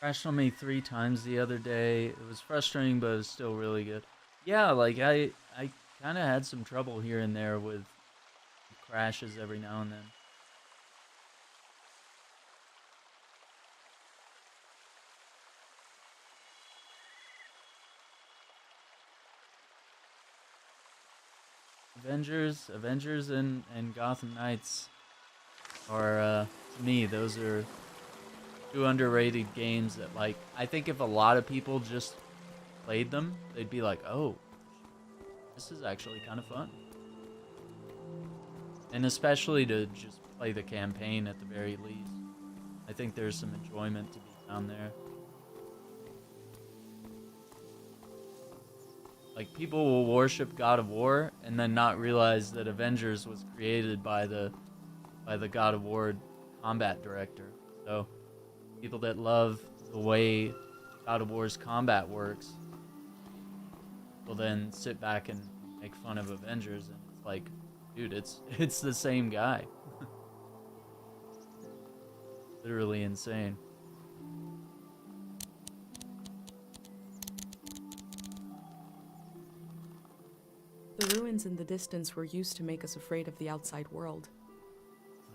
Crashed on me 3 times the other day. It was frustrating, but it was still really good. Yeah, like I kind of had some trouble here and there with crashes every now and then. Avengers and Gotham Knights are, to me, those are 2 underrated games that, like, I think if a lot of people just played them, they'd be like, oh, this is actually kind of fun. And especially to just play the campaign at the very least. I think there's some enjoyment to be found there. Like, people will worship God of War and then not realize that Avengers was created by the God of War combat director. So people that love the way God of War's combat works will then sit back and make fun of Avengers, and it's like, dude, it's the same guy. Literally insane. The ruins in the distance were used to make us afraid of the outside world.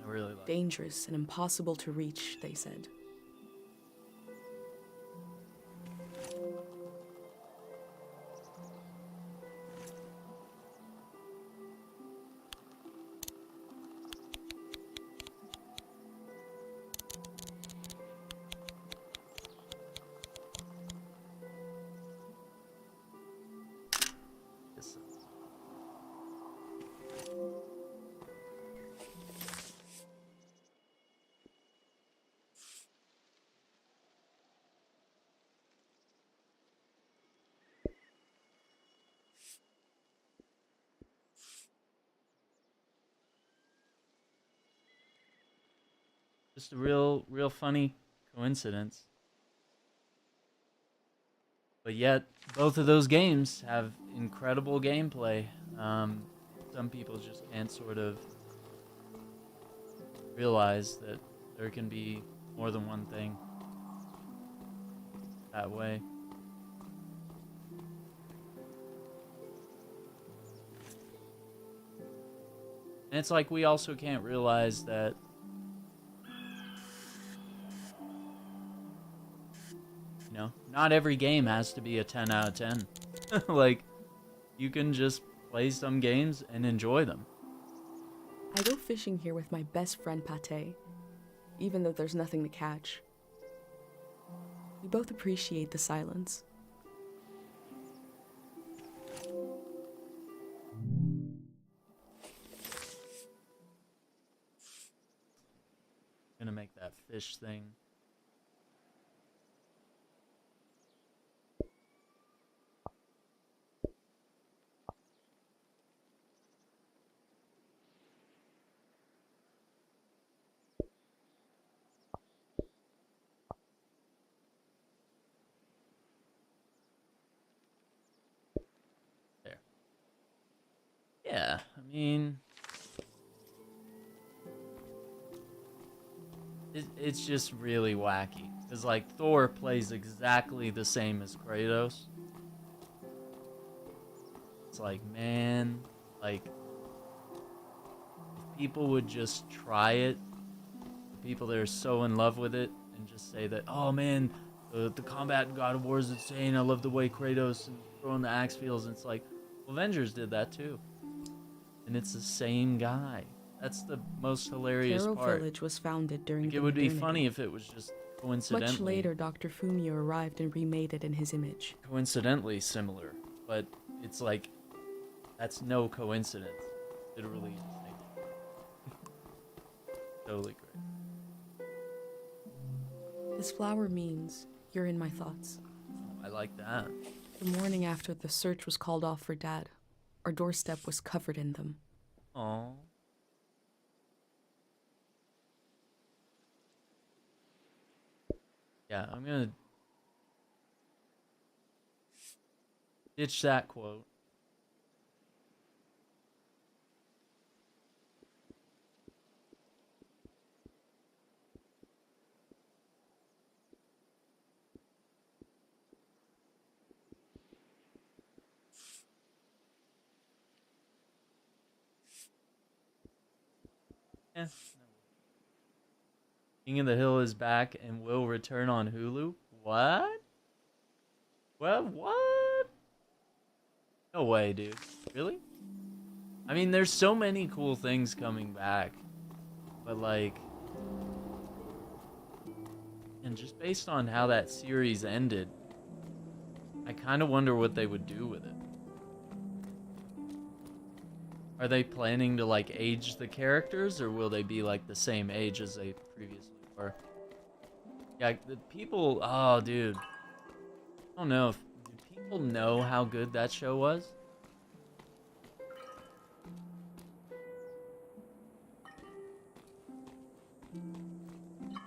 I really like Dangerous and impossible to reach, they said. this. Just a real funny coincidence. But yet, both of those games have incredible gameplay. Some people just can't sort of realize that there can be more than one thing that way. And it's like we also can't realize that not every game has to be a 10 out of 10. Like, you can just play some games and enjoy them. I go fishing here with my best friend Pate, even though there's nothing to catch. We both appreciate the silence. fish thing. There. Yeah, I mean, it's just really wacky. Because, like, Thor plays exactly the same as Kratos. It's like, man, like, if people would just try it, people that are so in love with it, and just say that, oh man, the combat in God of War is insane. I love the way Kratos and throwing the axe feels. And it's like, well, Avengers did that too. And it's the same guy. That's the most hilarious Caro part. Village was founded during Like, the it would be modernity. funny if it was just coincidentally. Much later, Dr. Fumio arrived and remade it in his image. Coincidentally similar, but it's like, that's no coincidence. Literally just made it. Totally great. This flower means you're in my thoughts. I like that. The morning after the search was called off for Dad, our doorstep was covered in them. Aww. Yeah, I'm gonna ditch that quote. Eh. King of the Hill is back and will return on Hulu. What? What? No way, dude. Really? I mean, there's so many cool things coming back. But, like... And just based on how that series ended, I kind of wonder what they would do with it. Are they planning to, like, age the characters, or will they be, like, the same age as they previously were? Yeah, the people... Oh, dude. I don't know if... Do people know how good that show was? Is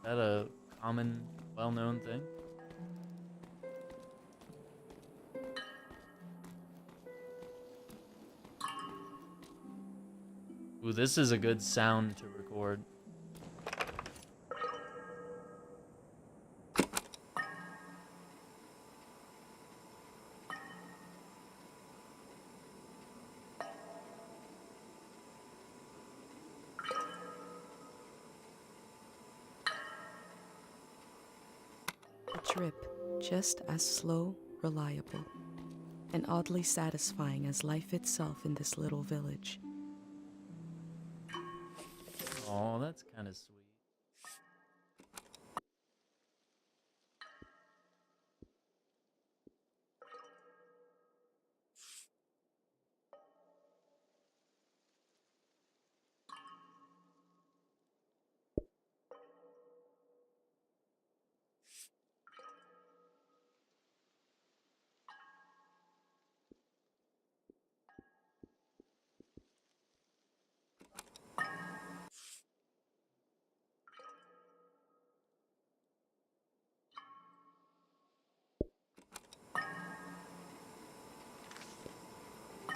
that a common, well-known thing? Ooh, this is a good sound to record. A trip just as slow, reliable, and oddly satisfying as life itself in this little village. Oh, that's kind of sweet.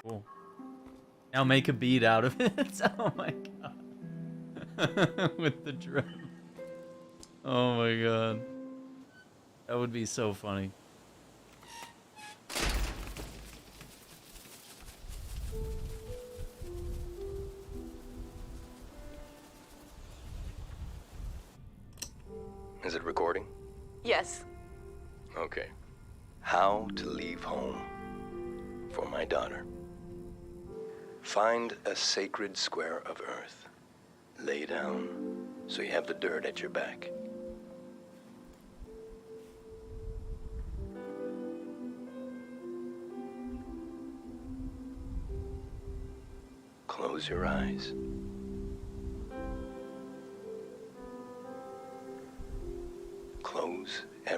Cool. Now make a beat out of it. Oh my god. With the drum. Oh my god. That would be so funny. Is it recording? Yes. Okay. How to leave home for my daughter. Find a sacred square of earth. Lay down so you have the dirt at your back. Close your eyes.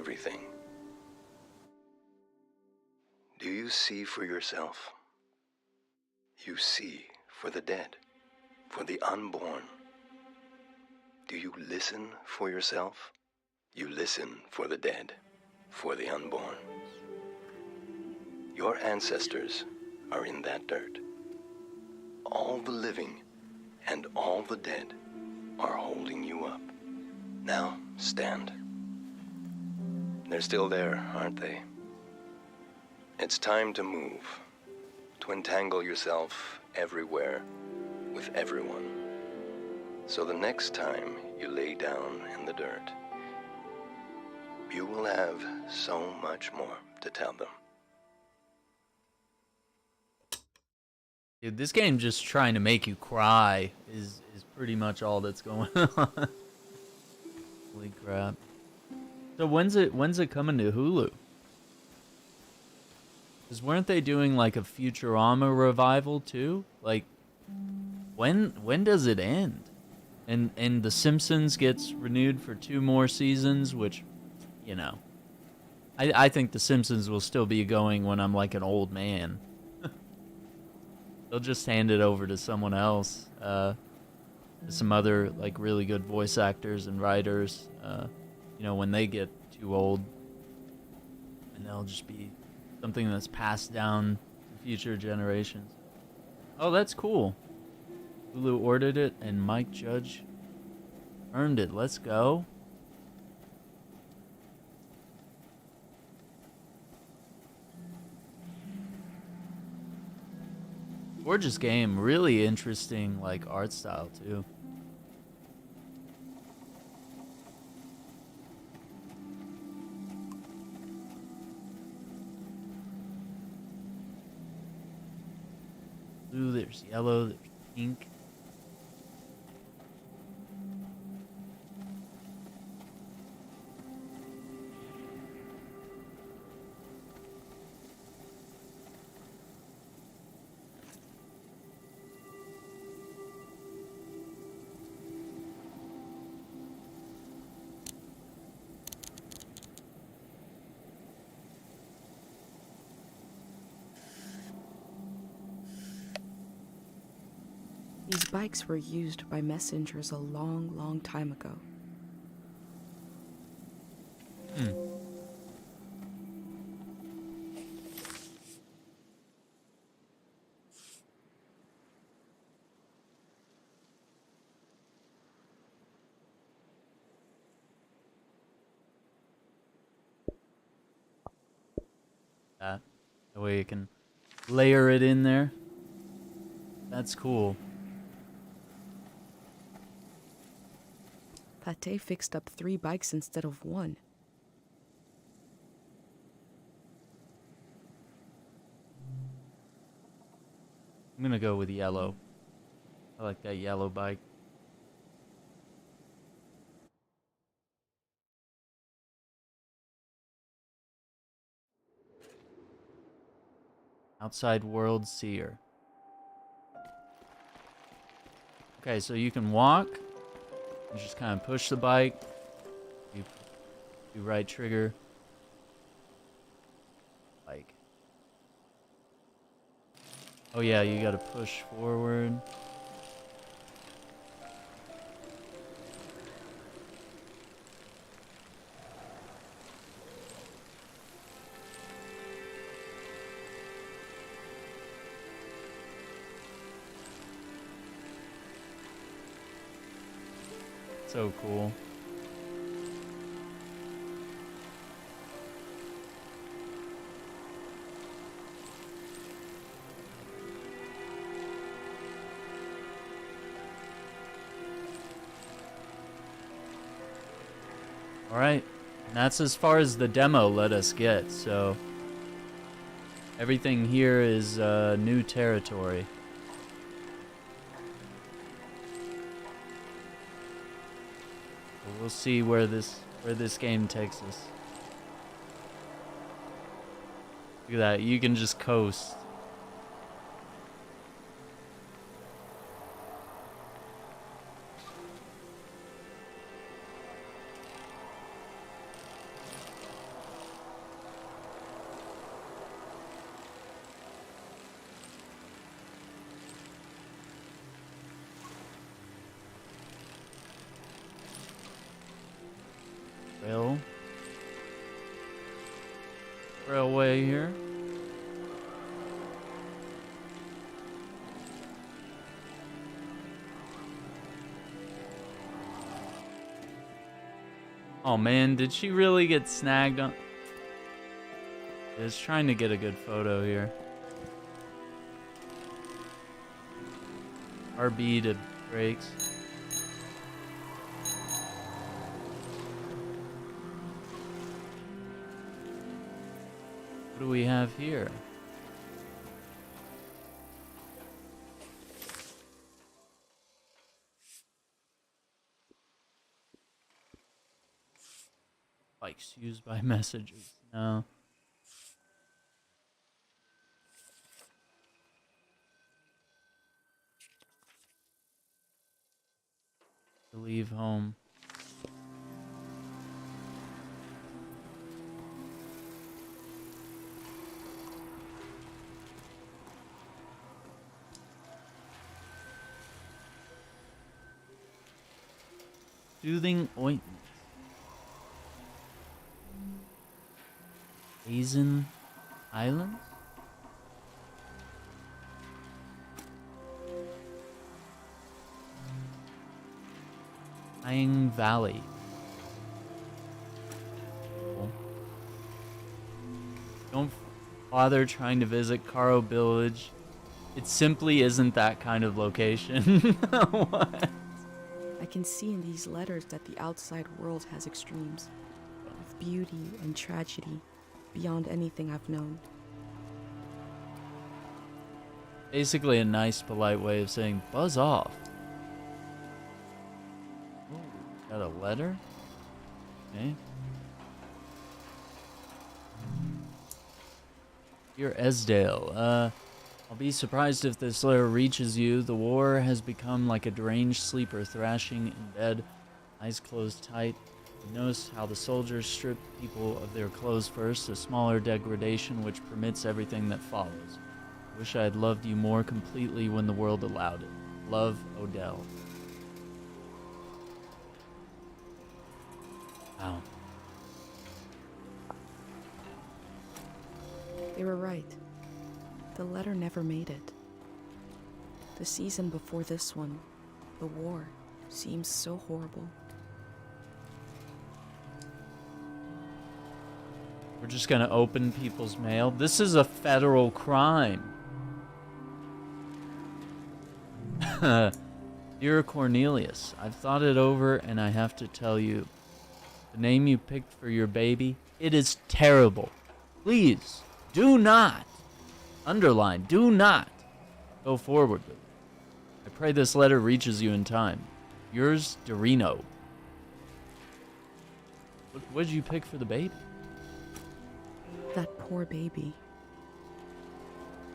everything. Do you see for yourself? You see for the dead, for the unborn. Do you listen for yourself? You listen for the dead, for the unborn. Your ancestors are in that dirt. All the living and all the dead are holding you up. Now, stand. They're still there, aren't they? It's time to move, to entangle yourself everywhere with everyone. So the next time you lay down in the dirt, you will have so much more to tell them. Dude, this game just trying to make you cry is pretty much all that's going on. Holy crap. So when's it coming to Hulu? Because weren't they doing like a Futurama revival too? Like, when does it end? And The Simpsons gets renewed for 2 more seasons, which, you know, I think The Simpsons will still be going when I'm like an old man. They'll just hand it over to someone else. To some other like really good voice actors and writers. You know, when they get too old, and they'll just be something that's passed down to future generations. Oh, that's cool. Hulu ordered it, and Mike Judge earned it. Let's go. Gorgeous game. Really interesting, like, art style, too. Blue, there's yellow, there's pink. These bikes were used by messengers a long, long time ago. That way you can layer it in there. That's cool. Pate fixed up 3 bikes instead of 1. I'm gonna go with yellow. I like that yellow bike. Outside World Seer. Okay, so you can walk. You just kind of push the bike. You right trigger. Like. Oh yeah, you gotta push forward. So cool. Alright, and that's as far as the demo let us get, so everything here is new territory. We'll see where this game takes us. Look at that, you can just coast. railway here. Oh man, did she really get snagged on? Just trying to get a good photo here. RB to brakes. What do we have here? Bikes used by messages. No. To leave home. Soothing ointment. Asian Islands? Pine Valley. Cool. Don't bother trying to visit Caro Village. It simply isn't that kind of location. What? I can see in these letters that the outside world has extremes, of beauty and tragedy, beyond anything I've known. Basically a nice, polite way of saying, buzz off. Ooh, got a letter? Okay. Dear Esdale, I'll be surprised if this letter reaches you. The war has become like a deranged sleeper thrashing in bed, eyes closed tight. You notice how the soldiers strip people of their clothes first, a smaller degradation which permits everything that follows. I wish I had loved you more completely when the world allowed it. Love, Odell. Wow. They were right. The letter never made it. The season before this one, the war, seems so horrible. We're just gonna open people's mail. This is a federal crime. Dear Cornelius, I've thought it over and I have to tell you, the name you picked for your baby, it is terrible. Please, do not, underline, do not go forward with it. I pray this letter reaches you in time. Yours, Dorino. What did you pick for the baby? That poor baby.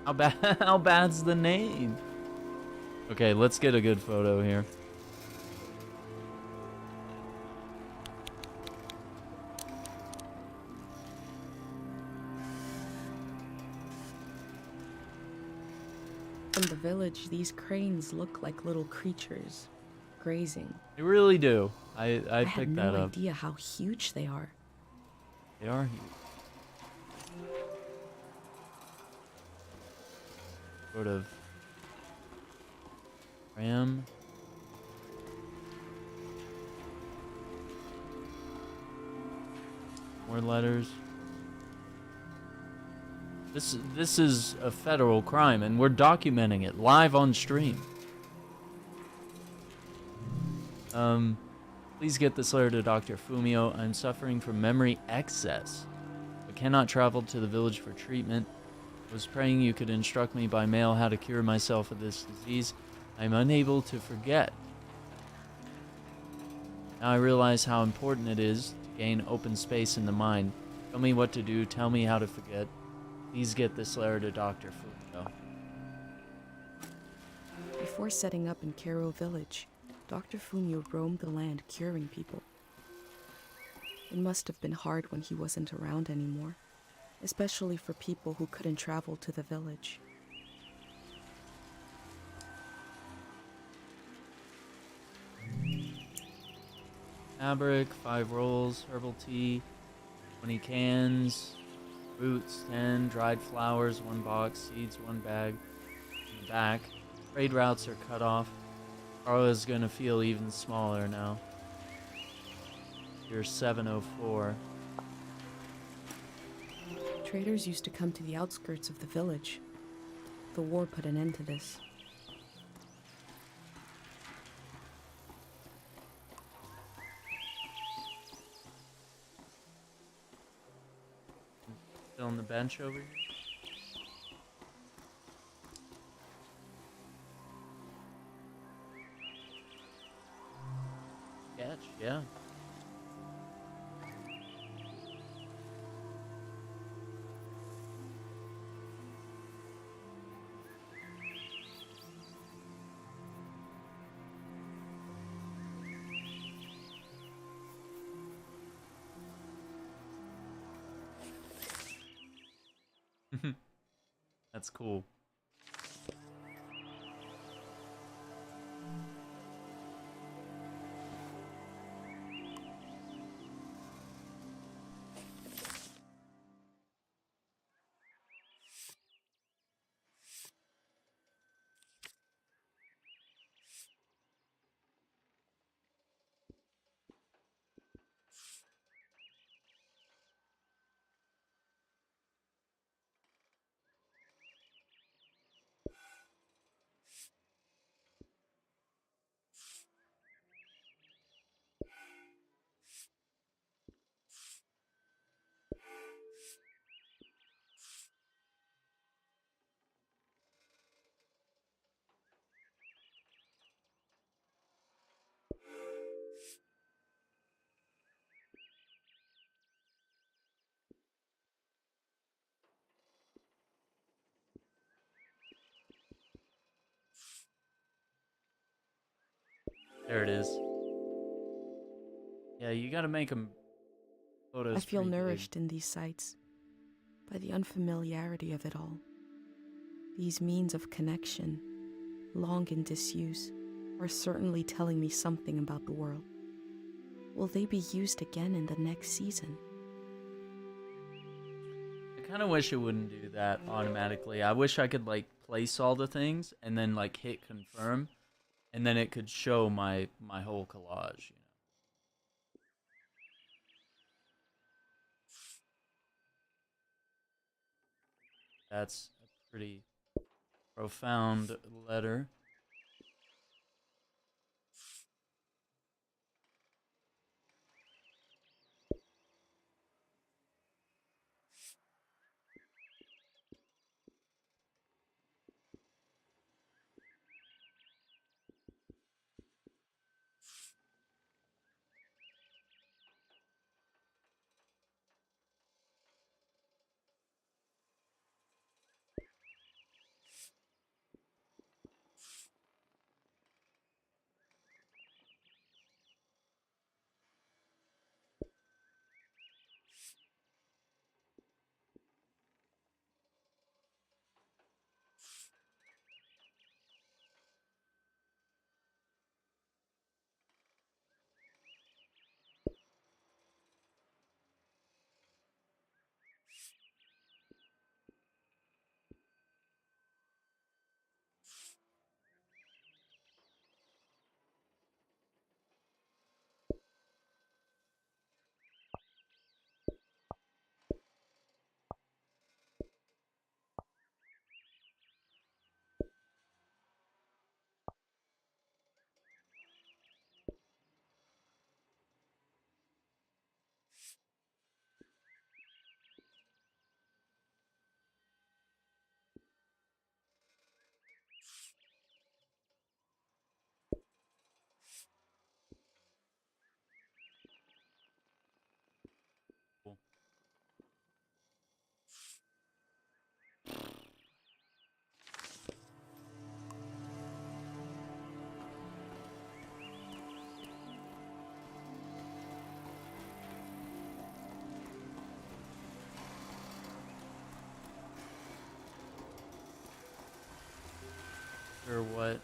How bad's the name? Okay, let's get a good photo here. From the village, these cranes look like little creatures, grazing. They really do. I had picked no that up. idea how huge they are. They are huge. Sort of ram. More letters. This is a federal crime, and we're documenting it live on stream. Please get this letter to Dr. Fumio. I'm suffering from memory excess, but cannot travel to the village for treatment. I was praying you could instruct me by mail how to cure myself of this disease. I'm unable to forget. Now I realize how important it is to gain open space in the mind. Tell me what to do. Tell me how to forget. Please get this letter to Dr. Fumio. Before setting up in Cairo village, Dr. Fumio roamed the land curing people. It must have been hard when he wasn't around anymore, especially for people who couldn't travel to the village. Fabric, 5 rolls, herbal tea, 20 cans, Roots 10, dried flowers 1 box, seeds 1 bag. In the back, trade routes are cut off. Carla's gonna feel even smaller now. You're 704. Traders used to come to the outskirts of the village. The war put an end to this. Still on the bench over here. Sketch, yeah. That's cool. There it is. Yeah, you gotta make them photos. I feel pretty big. nourished in these sights by the unfamiliarity of it all. These means of connection, long in disuse, are certainly telling me something about the world. Will they be used again in the next season? I kind of wish it wouldn't do that automatically. I wish I could like place all the things and then like hit confirm, and then it could show my whole collage. You know. That's a pretty profound letter. Cool. Or what?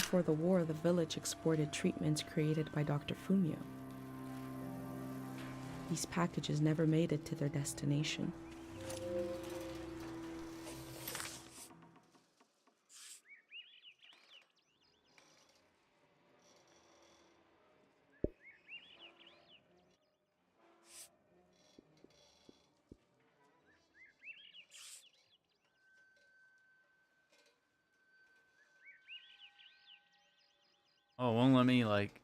before the war, the village exported treatments created by Dr. Fumio. These packages never made it to their destination. Oh, it won't let me, like...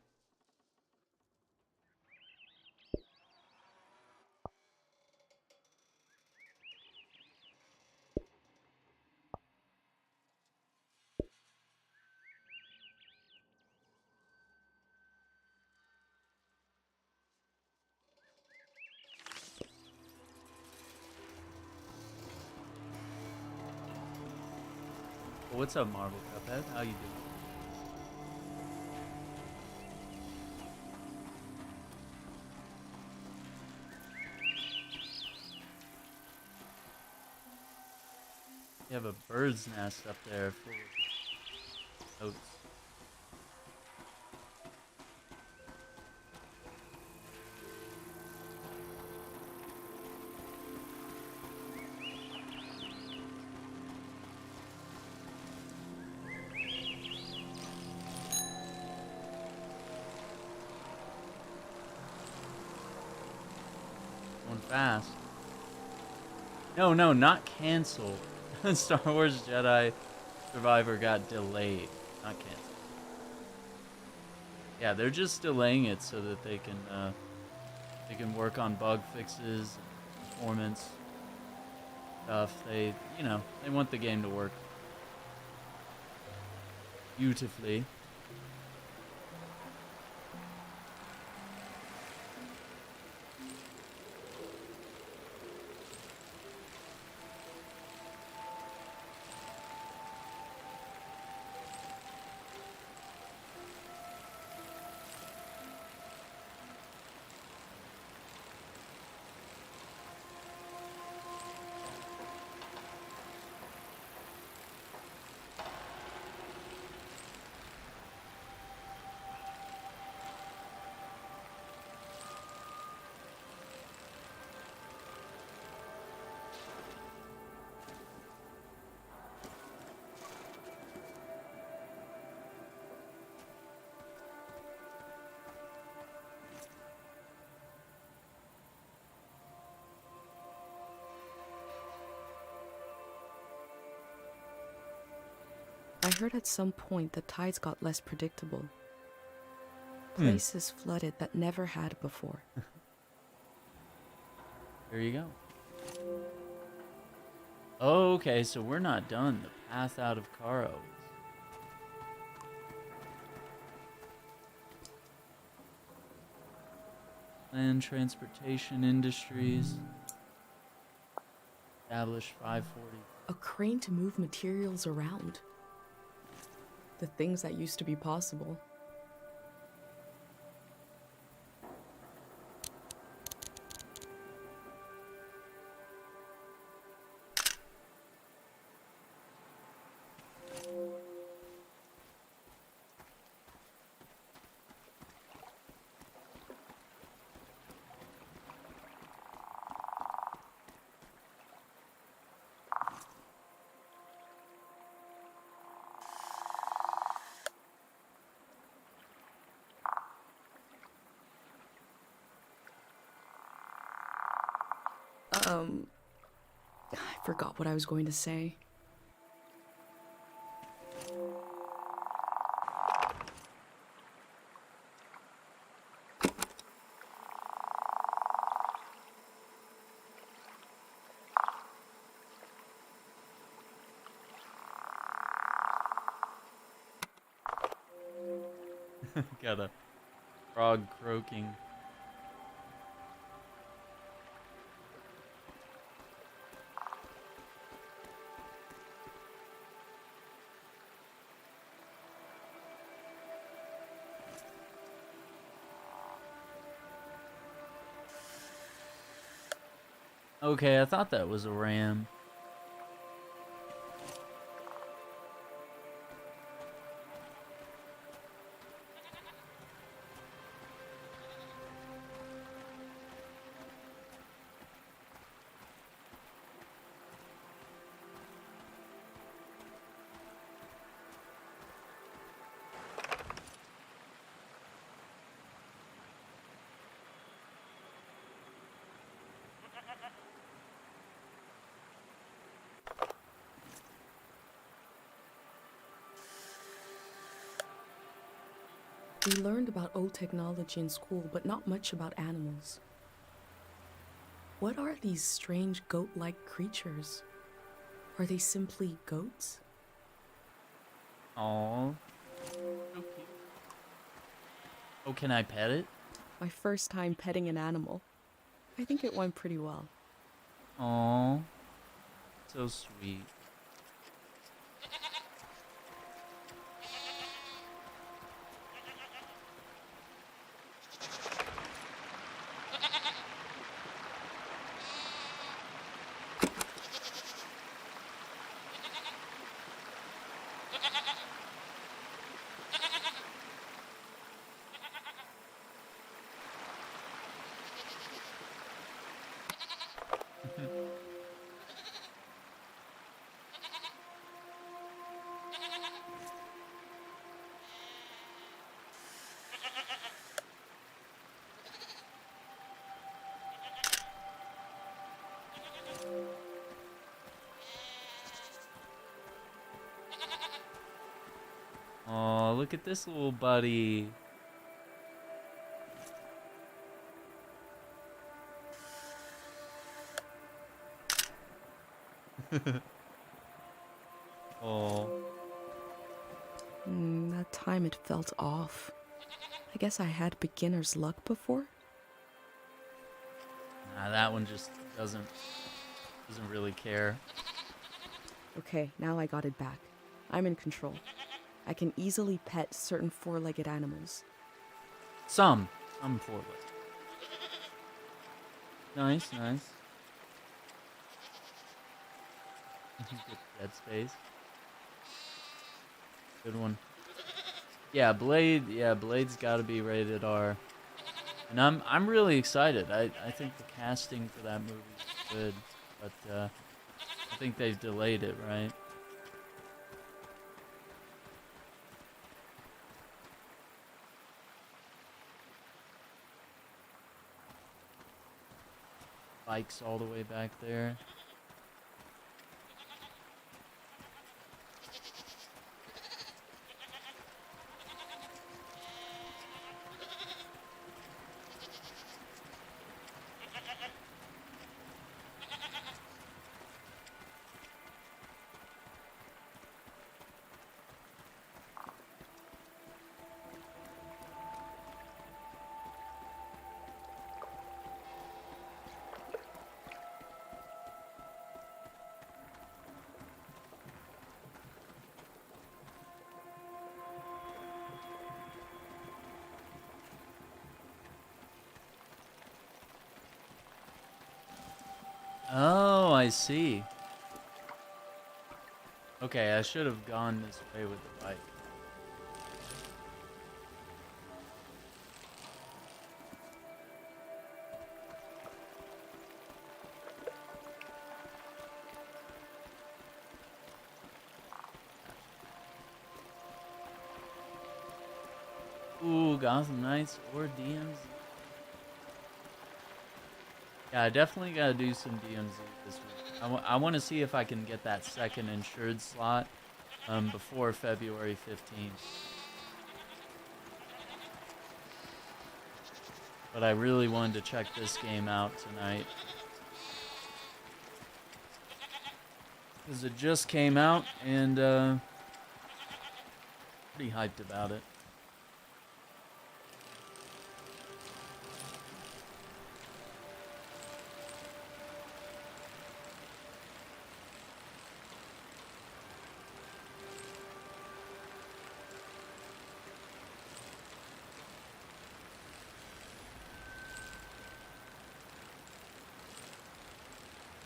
Well, what's up, Marvel Cuphead? How you doing? You have a bird's nest up there full of oats. Going fast. No, not canceled. Star Wars Jedi Survivor got delayed, not canceled. Yeah, they're just delaying it so that they can work on bug fixes, performance stuff. They want the game to work beautifully. I heard at some point the tides got less predictable. Places flooded that never had before. There you go. Okay, so we're not done. The path out of Karo. Land transportation industries. Establish 540. A crane to move materials around. The things that used to be possible. I forgot what I was going to say. Got a frog croaking. Okay, I thought that was a ram. We learned about old technology in school, but not much about animals. What are these strange goat-like creatures? Are they simply goats? Aww. So cute. Oh, can I pet it? My first time petting an animal. I think it went pretty well. Aww. So sweet. Oh, look at this little buddy. Oh, That time it felt off. I guess I had beginner's luck before. nah, that one just doesn't really care. Okay, now I got it back. I'm in control. I can easily pet certain four-legged animals. Some forward. Nice, nice. Good dead space. Good one. Yeah, Blade's got to be rated R. And I'm really excited. I think the casting for that movie is good, but I think they've delayed it, right? Bikes all the way back there. Oh, I see. Okay, I should have gone this way with the bike. Ooh, Gotham Knights or DMZ. Yeah, I definitely gotta do some DMZ this week. I want to see if I can get that second insured slot before February 15th. But I really wanted to check this game out tonight. Because it just came out and pretty hyped about it.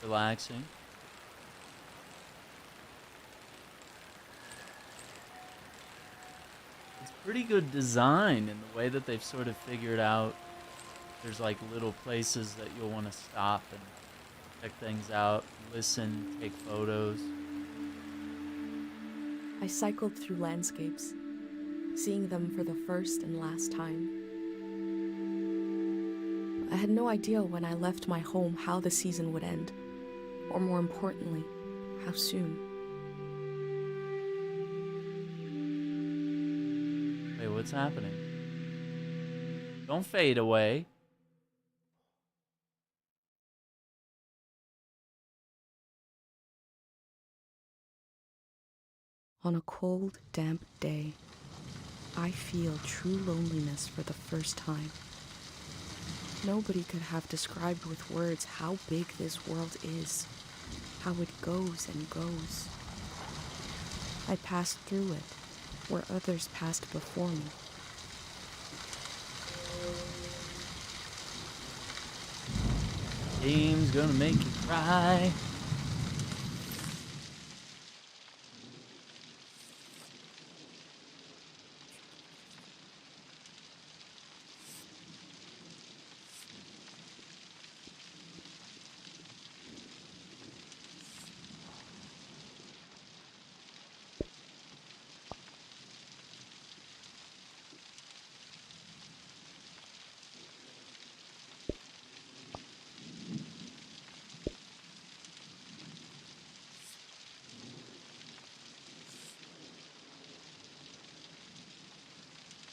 Relaxing. It's pretty good design in the way that they've sort of figured out there's like little places that you'll want to stop and check things out, listen, take photos. I cycled through landscapes, seeing them for the first and last time. I had no idea when I left my home how the season would end, or more importantly, how soon. Wait, what's happening? Don't fade away. On a cold, damp day, I feel true loneliness for the first time. Nobody could have described with words how big this world is, how it goes and goes. I passed through it, where others passed before me. Game's gonna make you cry.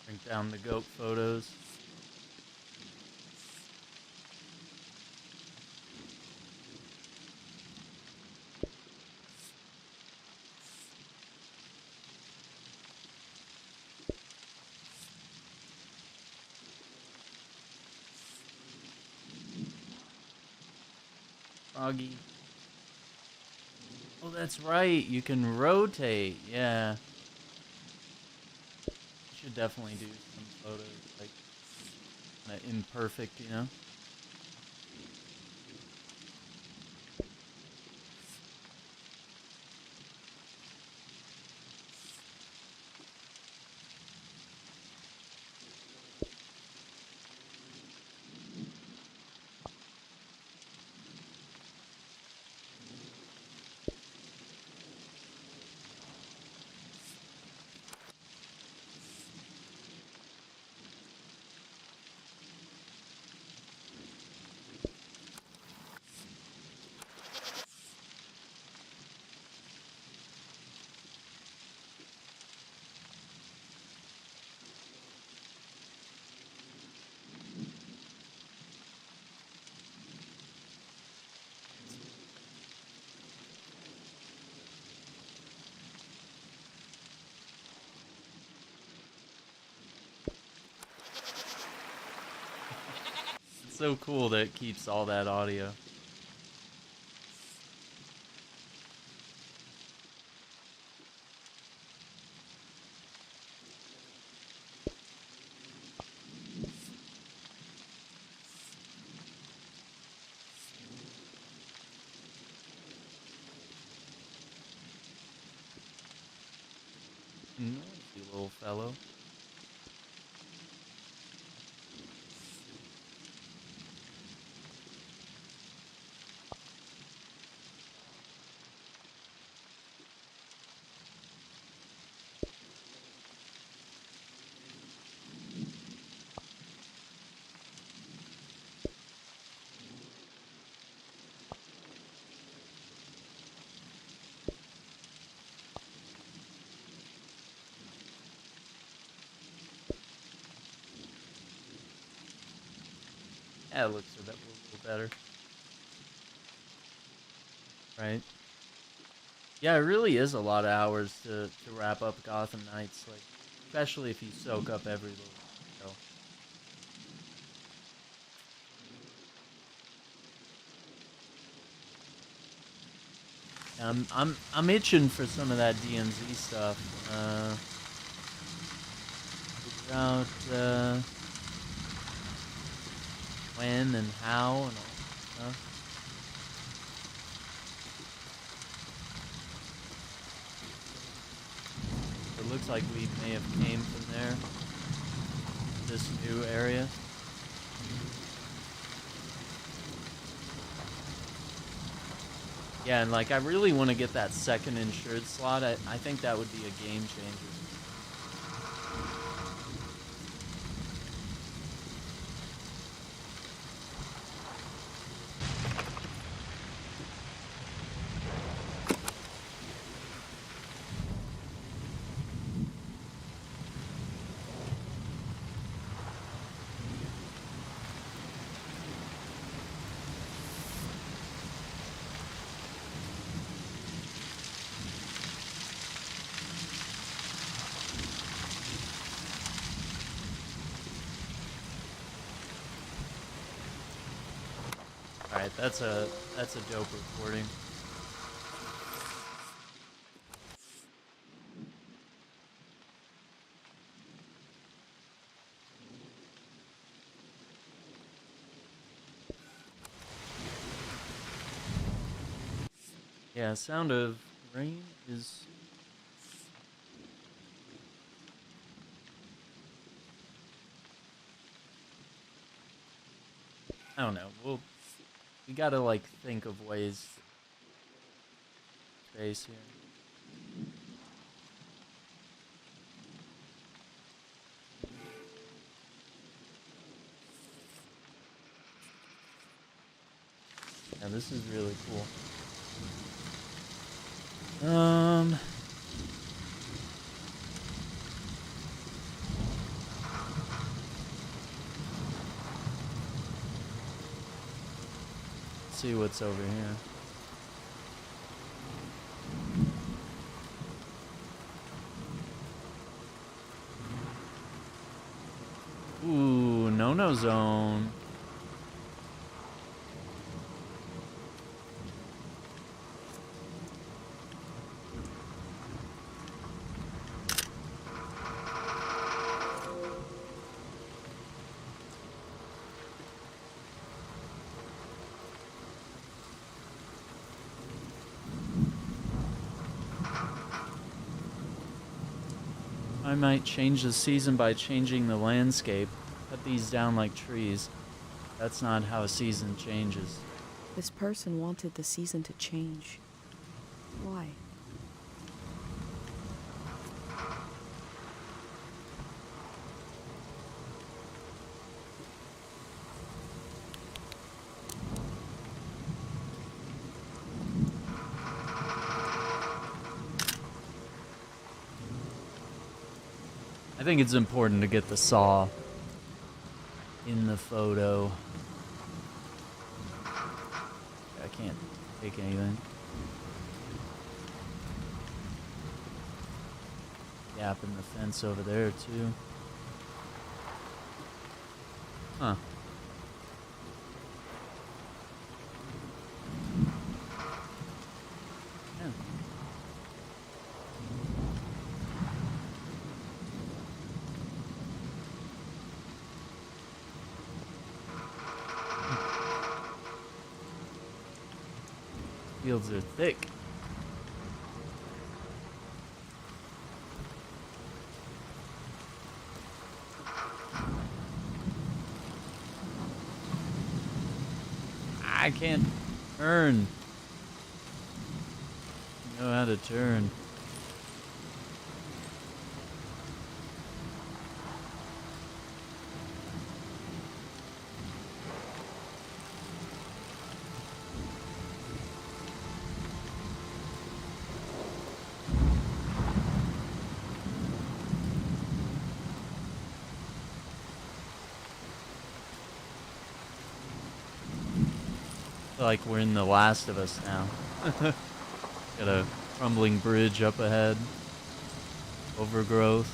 Bring down the goat photos. Froggy. Oh, that's right. You can rotate. Yeah. Should definitely do some photos, like, imperfect, you know? It's so cool that it keeps all that audio. Noisy little fellow. Yeah, it looks a little better. Right? Yeah, it really is a lot of hours to wrap up Gotham Knights, like, especially if you soak up every little detail. I'm itching for some of that DMZ stuff. Figure out when and how and all that stuff. It looks like we may have came from there. This new area. Yeah, and like I really want to get that second insured slot. I think that would be a game changer. right, that's a dope recording. Yeah, sound of rain is. I don't know. We gotta like think of ways. Space here. Yeah, this is really cool. Let's see what's over here. Ooh, no zone. I might change the season by changing the landscape. Cut these down like trees. That's not how a season changes. This person wanted the season to change. Why? I think it's important to get the saw in the photo. I can't take anything. Gap in the fence over there too. Huh. Yeah. Fields are thick. I can't turn. I know how to turn. Like we're in The Last of Us now. Got a crumbling bridge up ahead. Overgrowth.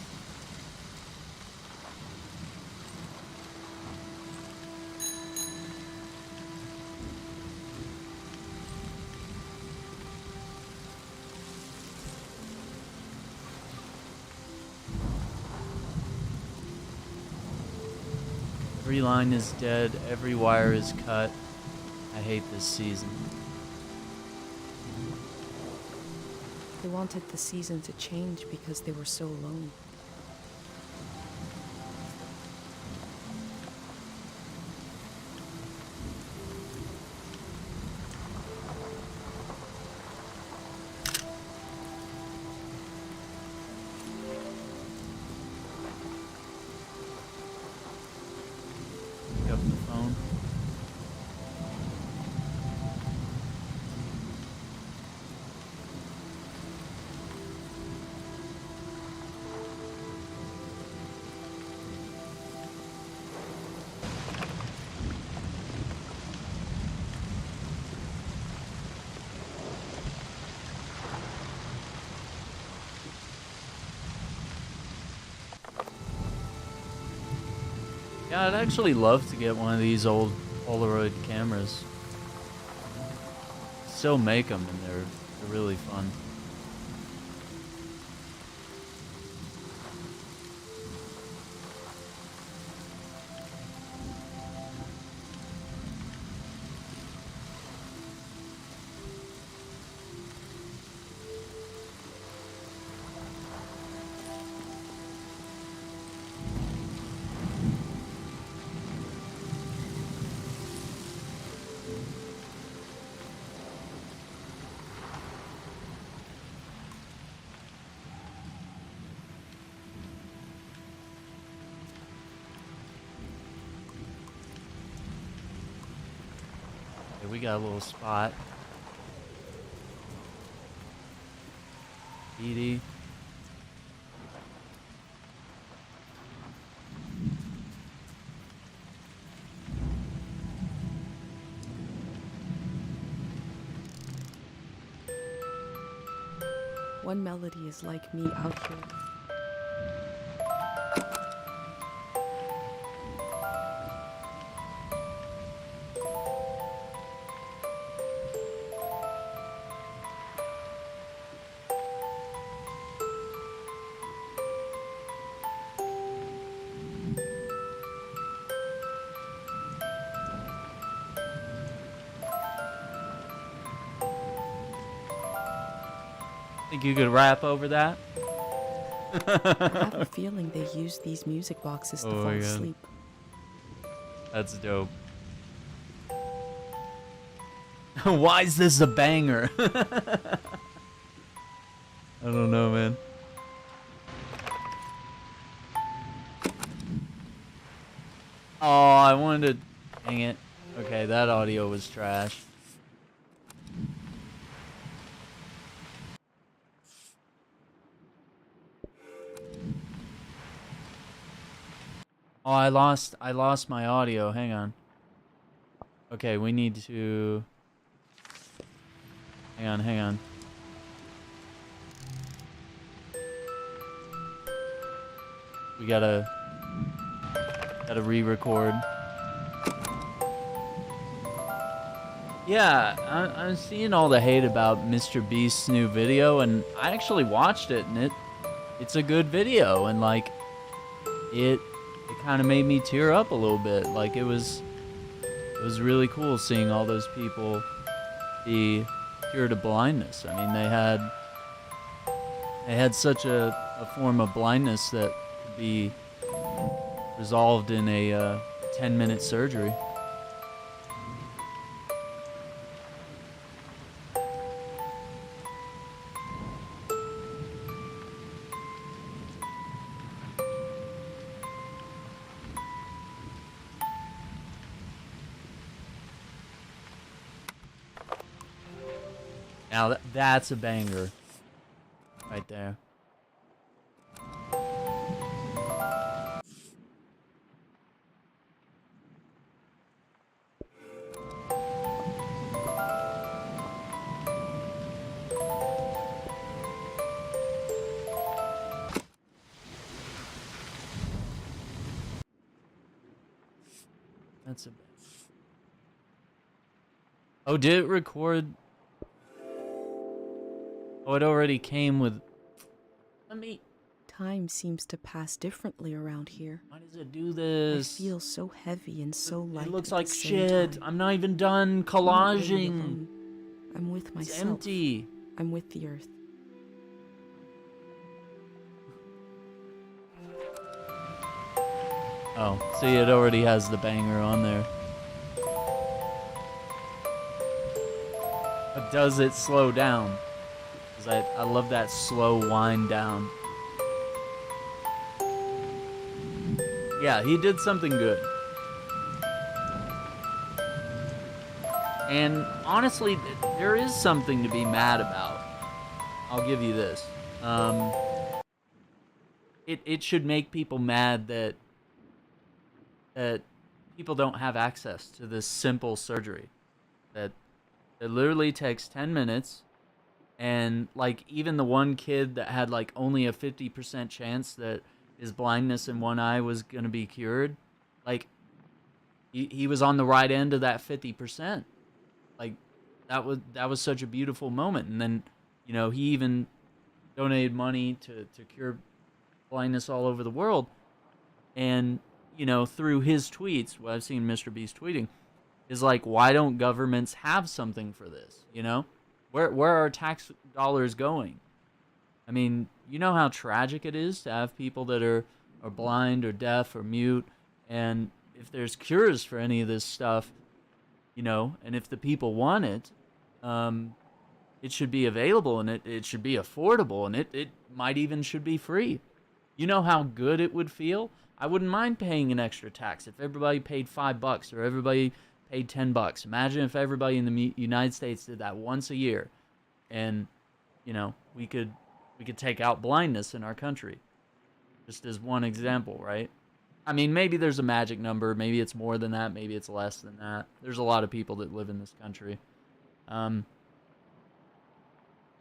Every line is dead, every wire is cut. I hate this season. They wanted the season to change because they were so alone. Pick up the phone. Yeah, I'd actually love to get one of these old Polaroid cameras. still make them, and they're really fun. We got a little spot. Edie. One melody is like me out here. Think you could rap over that? I have a feeling they use these music boxes to Oh fall my God. asleep. That's dope. Why is this a banger? I don't know, man. Oh, I wanted to... Dang it. Okay, that audio was trash. Oh, I lost my audio. Hang on. Okay, we need to... Hang on. We gotta re-record. Yeah, I'm seeing all the hate about Mr. Beast's new video, and I actually watched it, and it's a good video, and like it kind of made me tear up a little bit. Like it was really cool seeing all those people be cured of blindness. I mean, they had such a form of blindness that could be resolved in a 10-minute surgery. Now that's a banger right there. That's a... Oh, did it record? Oh, it already came with... Let me... Time seems to pass differently around here. Why does it do this? I feel so heavy and so light. It looks at like the same shit. time. I'm not even done I'm not really collaging. alone. I'm with It's myself. empty. I'm with the earth. Oh, see, it already has the banger on there. But does it slow down? Because I love that slow wind down. Yeah, he did something good. And honestly, there is something to be mad about. I'll give you this. It should make people mad that people don't have access to this simple surgery. That it literally takes 10 minutes. And like even the one kid that had like only a 50% chance that his blindness in one eye was going to be cured, like he was on the right end of that 50%. Like that was such a beautiful moment. And then, you know, he even donated money to cure blindness all over the world. And, you know, through his tweets, what I've seen Mr. Beast tweeting is like, why don't governments have something for this? You know, where are tax dollars going? I mean, you know how tragic it is to have people that are blind or deaf or mute, and if there's cures for any of this stuff, you know, and if the people want it, it should be available, and it should be affordable, and it might even should be free. You know how good it would feel? I wouldn't mind paying an extra tax if everybody paid $5 or everybody paid $10. Imagine if everybody in the United States did that once a year, and, you know, we could take out blindness in our country. Just as one example, right? I mean, maybe there's a magic number. Maybe it's more than that. Maybe it's less than that. There's a lot of people that live in this country.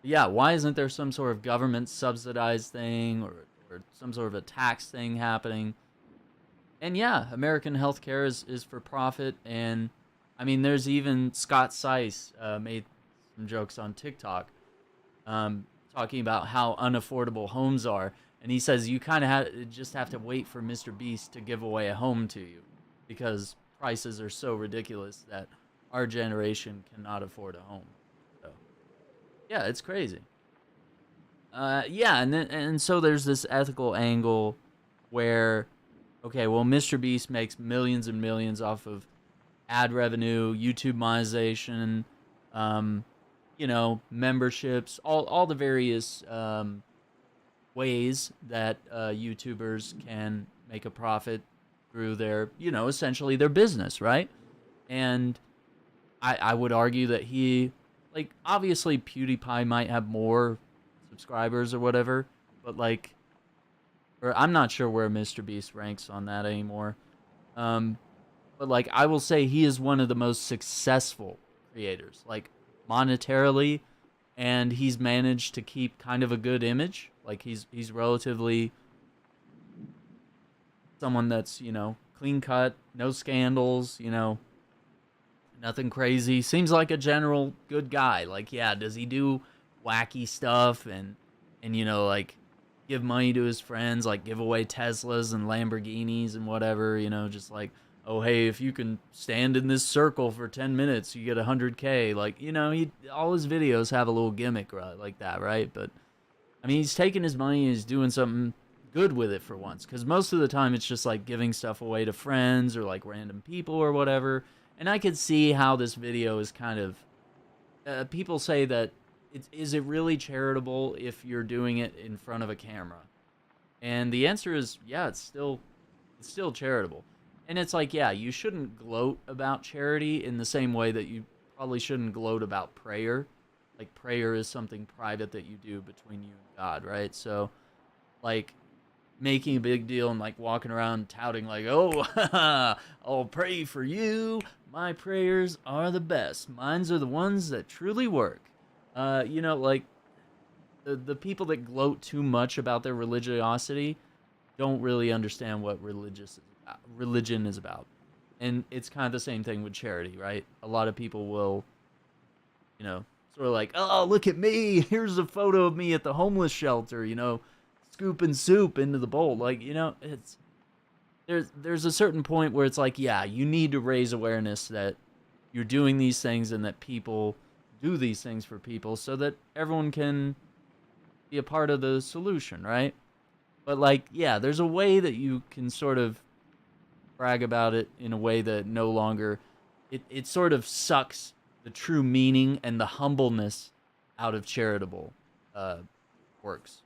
Yeah, why isn't there some sort of government subsidized thing or some sort of a tax thing happening? And yeah, American healthcare is for profit. And I mean, there's even Scott Seiss made some jokes on TikTok talking about how unaffordable homes are. And he says you kind of just have to wait for Mr. Beast to give away a home to you because prices are so ridiculous that our generation cannot afford a home. So, yeah, it's crazy. Yeah, and so there's this ethical angle where, okay, well, Mr. Beast makes millions and millions off of ad revenue, YouTube monetization, you know, memberships, all the various ways that YouTubers can make a profit through their, you know, essentially their business, right? And I would argue that he, like, obviously PewDiePie might have more subscribers or whatever, but like, or I'm not sure where Mr. Beast ranks on that anymore. But like, I will say he is one of the most successful creators, like monetarily, and he's managed to keep kind of a good image. Like he's relatively someone that's, you know, clean cut, no scandals, you know, nothing crazy. Seems like a general good guy. Like, yeah, does he do wacky stuff and you know, like give money to his friends, like give away Teslas and Lamborghinis and whatever, you know, just like, oh, hey, if you can stand in this circle for 10 minutes, you get 100K. Like, you know, all his videos have a little gimmick like that, right? But I mean, he's taking his money and he's doing something good with it for once, because most of the time it's just like giving stuff away to friends or like random people or whatever. And I could see how this video is kind of, people say that is it really charitable if you're doing it in front of a camera? And the answer is, yeah, it's still charitable. And it's like, yeah, you shouldn't gloat about charity in the same way that you probably shouldn't gloat about prayer. Like, prayer is something private that you do between you and God, right? So, like, making a big deal and, like, walking around touting, like, oh, I'll pray for you. My prayers are the best. Mines are the ones that truly work. You know, like, the people that gloat too much about their religiosity don't really understand what religion is about. And it's kind of the same thing with charity, right? A lot of people will, you know, sort of like, oh, look at me. Here's a photo of me at the homeless shelter, you know, scooping soup into the bowl. Like, you know, it's there's a certain point where it's like, yeah, you need to raise awareness that you're doing these things and that people do these things for people so that everyone can be a part of the solution, right? But like, yeah, there's a way that you can sort of brag about it in a way that no longer, it sort of sucks the true meaning and the humbleness out of charitable works.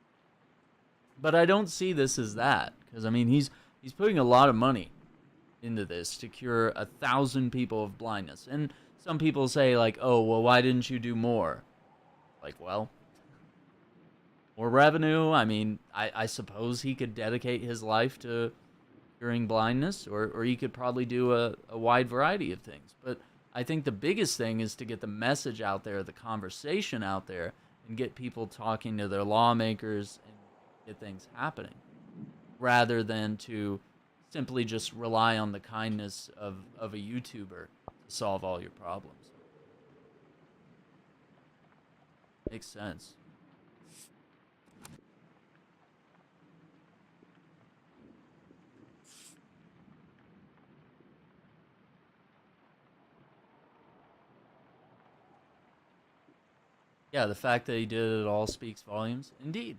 But I don't see this as that, because I mean, he's putting a lot of money into this to cure 1,000 people of blindness. And some people say like, oh, well, why didn't you do more? Like, well, more revenue. I mean, I suppose he could dedicate his life to curing blindness, or he could probably do a wide variety of things. But I think the biggest thing is to get the message out there, the conversation out there, and get people talking to their lawmakers and get things happening, rather than to simply just rely on the kindness of a YouTuber to solve all your problems. Makes sense. Yeah, the fact that he did it all speaks volumes. Indeed.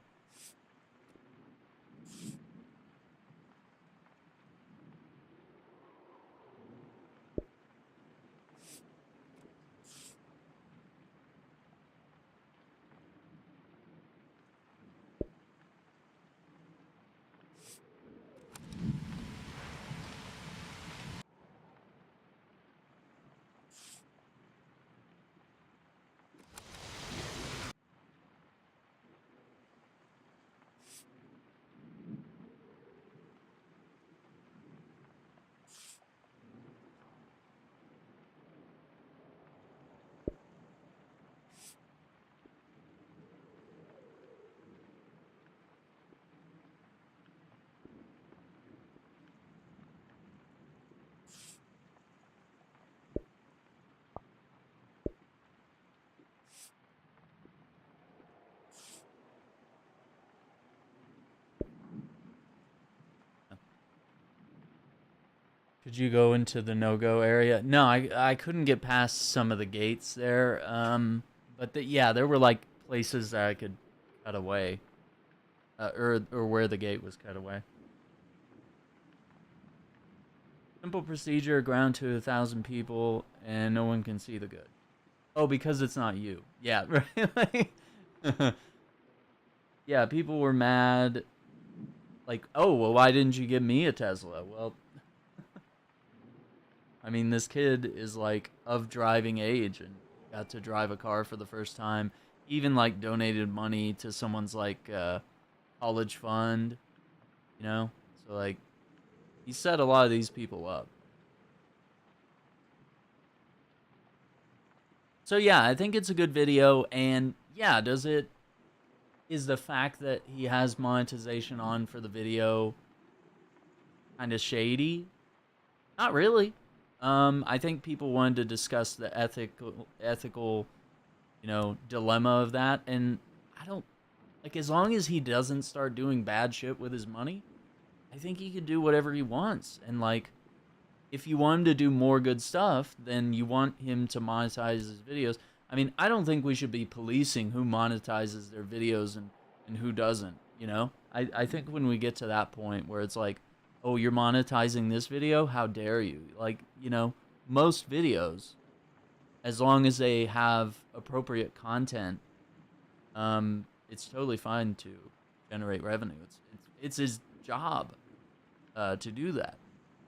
Could you go into the no-go area? No, I couldn't get past some of the gates there. But yeah, there were like places that I could cut away, or where the gate was cut away. Simple procedure, ground to 1,000 people, and no one can see the good. Oh, because it's not you. Yeah, right. Yeah, people were mad. Like, oh, well, why didn't you give me a Tesla? Well, I mean, this kid is like of driving age and got to drive a car for the first time. Even like donated money to someone's like college fund, you know? So like he set a lot of these people up. So yeah, I think it's a good video, and yeah, is the fact that he has monetization on for the video kind of shady? Not really. I think people wanted to discuss the ethical, dilemma of that, and I don't like, as long as he doesn't start doing bad shit with his money, I think he could do whatever he wants. And like, if you want him to do more good stuff, then you want him to monetize his videos. I mean, I don't think we should be policing who monetizes their videos and who doesn't, you know? I think when we get to that point where it's like, oh, you're monetizing this video? How dare you? Like, most videos, as long as they have appropriate content, it's totally fine to generate revenue. It's his job to do that.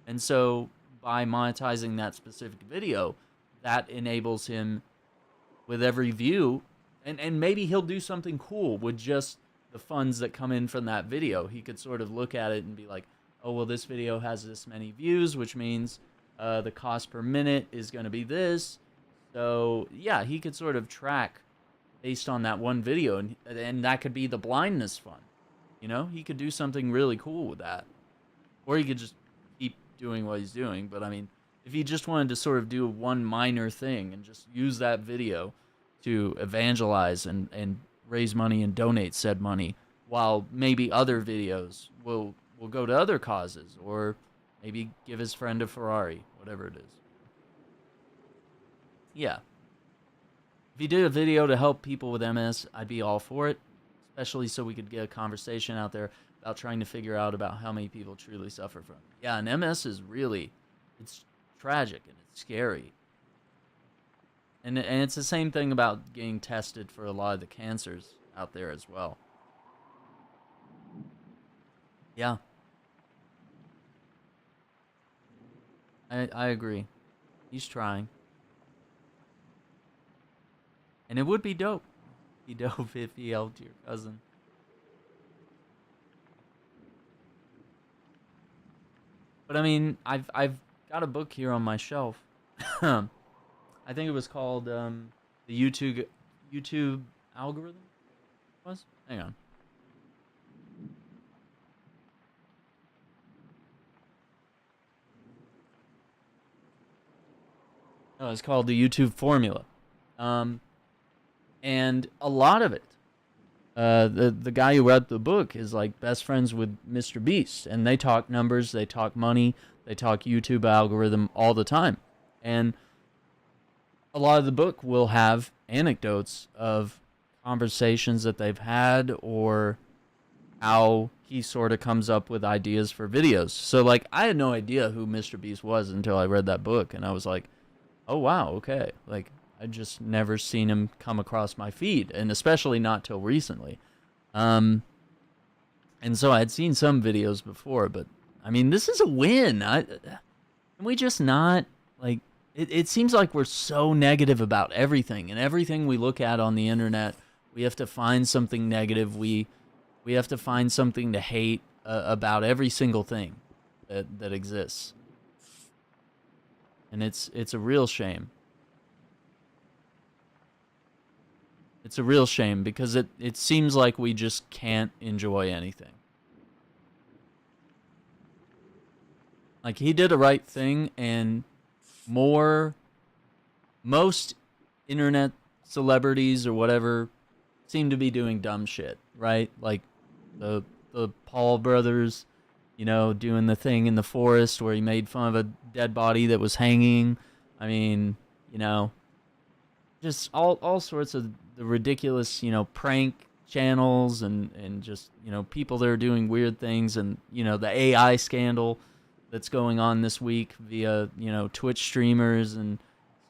And so by monetizing that specific video, that enables him with every view, and maybe he'll do something cool with just the funds that come in from that video. He could sort of look at it and be like, oh, well, this video has this many views, which means the cost per minute is going to be this. So yeah, he could sort of track based on that one video, and that could be the blindness fund. He could do something really cool with that. Or he could just keep doing what he's doing. But I mean, if he just wanted to sort of do one minor thing and just use that video to evangelize and raise money and donate said money, while maybe other videos will go to other causes, or maybe give his friend a Ferrari, whatever it is. Yeah. If he did a video to help people with MS, I'd be all for it, especially so we could get a conversation out there about trying to figure out about how many people truly suffer from it. Yeah, and MS is really, it's tragic and it's scary. And it's the same thing about getting tested for a lot of the cancers out there as well. Yeah. I agree. He's trying. And it would be dope. It'd be dope if he helped your cousin. But I mean, I've got a book here on my shelf. I think it was called the YouTube algorithm. Was? Hang on. Oh, it's called the YouTube formula. And a lot of it, the guy who wrote the book is like best friends with Mr. Beast, and they talk numbers, they talk money, they talk YouTube algorithm all the time. And a lot of the book will have anecdotes of conversations that they've had, or how he sort of comes up with ideas for videos. So like, I had no idea who Mr. Beast was until I read that book, and I was like, oh wow, okay. Like, I just never seen him come across my feed, and especially not till recently. And so I had seen some videos before, but I mean, this is a win. Can we just not, like, it seems like we're so negative about everything, and everything we look at on the internet, we have to find something negative. We have to find something to hate about every single thing that exists. And it's a real shame. It's a real shame, because it seems like we just can't enjoy anything. Like, he did a right thing, and most internet celebrities or whatever seem to be doing dumb shit, right? Like the Paul brothers, you know, doing the thing in the forest where he made fun of a dead body that was hanging. I mean, you know, just all sorts of the ridiculous, you know, prank channels and just, you know, people that are doing weird things, and, you know, the AI scandal that's going on this week via, you know, Twitch streamers and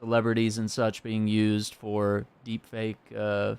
celebrities and such being used for deepfake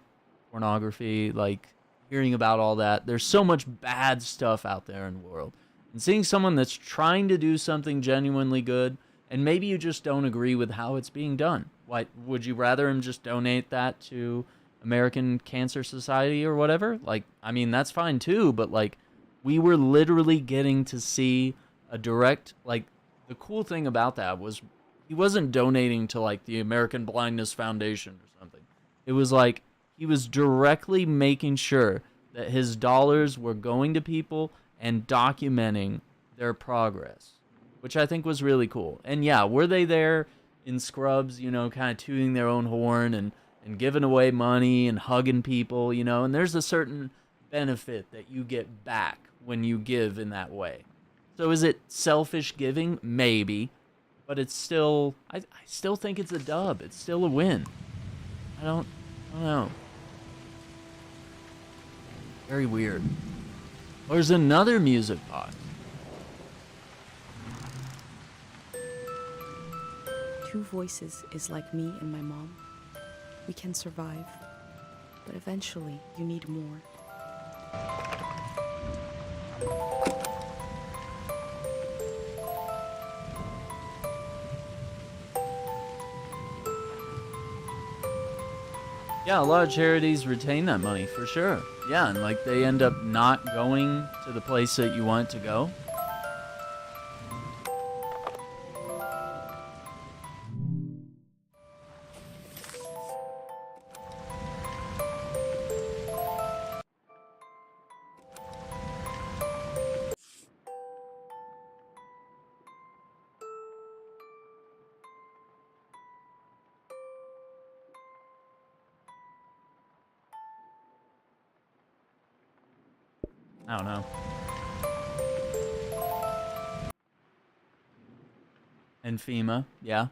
pornography. Like, hearing about all that, there's so much bad stuff out there in the world, and seeing someone that's trying to do something genuinely good, and maybe you just don't agree with how it's being done. Why would you rather him just donate that to American Cancer Society or whatever? Like, I mean, that's fine too, but like, we were literally getting to see a direct, like, the cool thing about that was he wasn't donating to like the American Blindness Foundation or something. It was like, he was directly making sure that his dollars were going to people and documenting their progress, which I think was really cool. And yeah, were they there in scrubs, you know, kind of tooting their own horn and giving away money and hugging people, you know, and there's a certain benefit that you get back when you give in that way. So is it selfish giving? Maybe, but it's still, I still think it's a dub. It's still a win. I don't know. Very weird. There's another music box. Two voices is like me and my mom. We can survive, but eventually you need more. Yeah, a lot of charities retain that money for sure. Yeah, and like, they end up not going to the place that you want it to go. I don't know. And FEMA, yeah.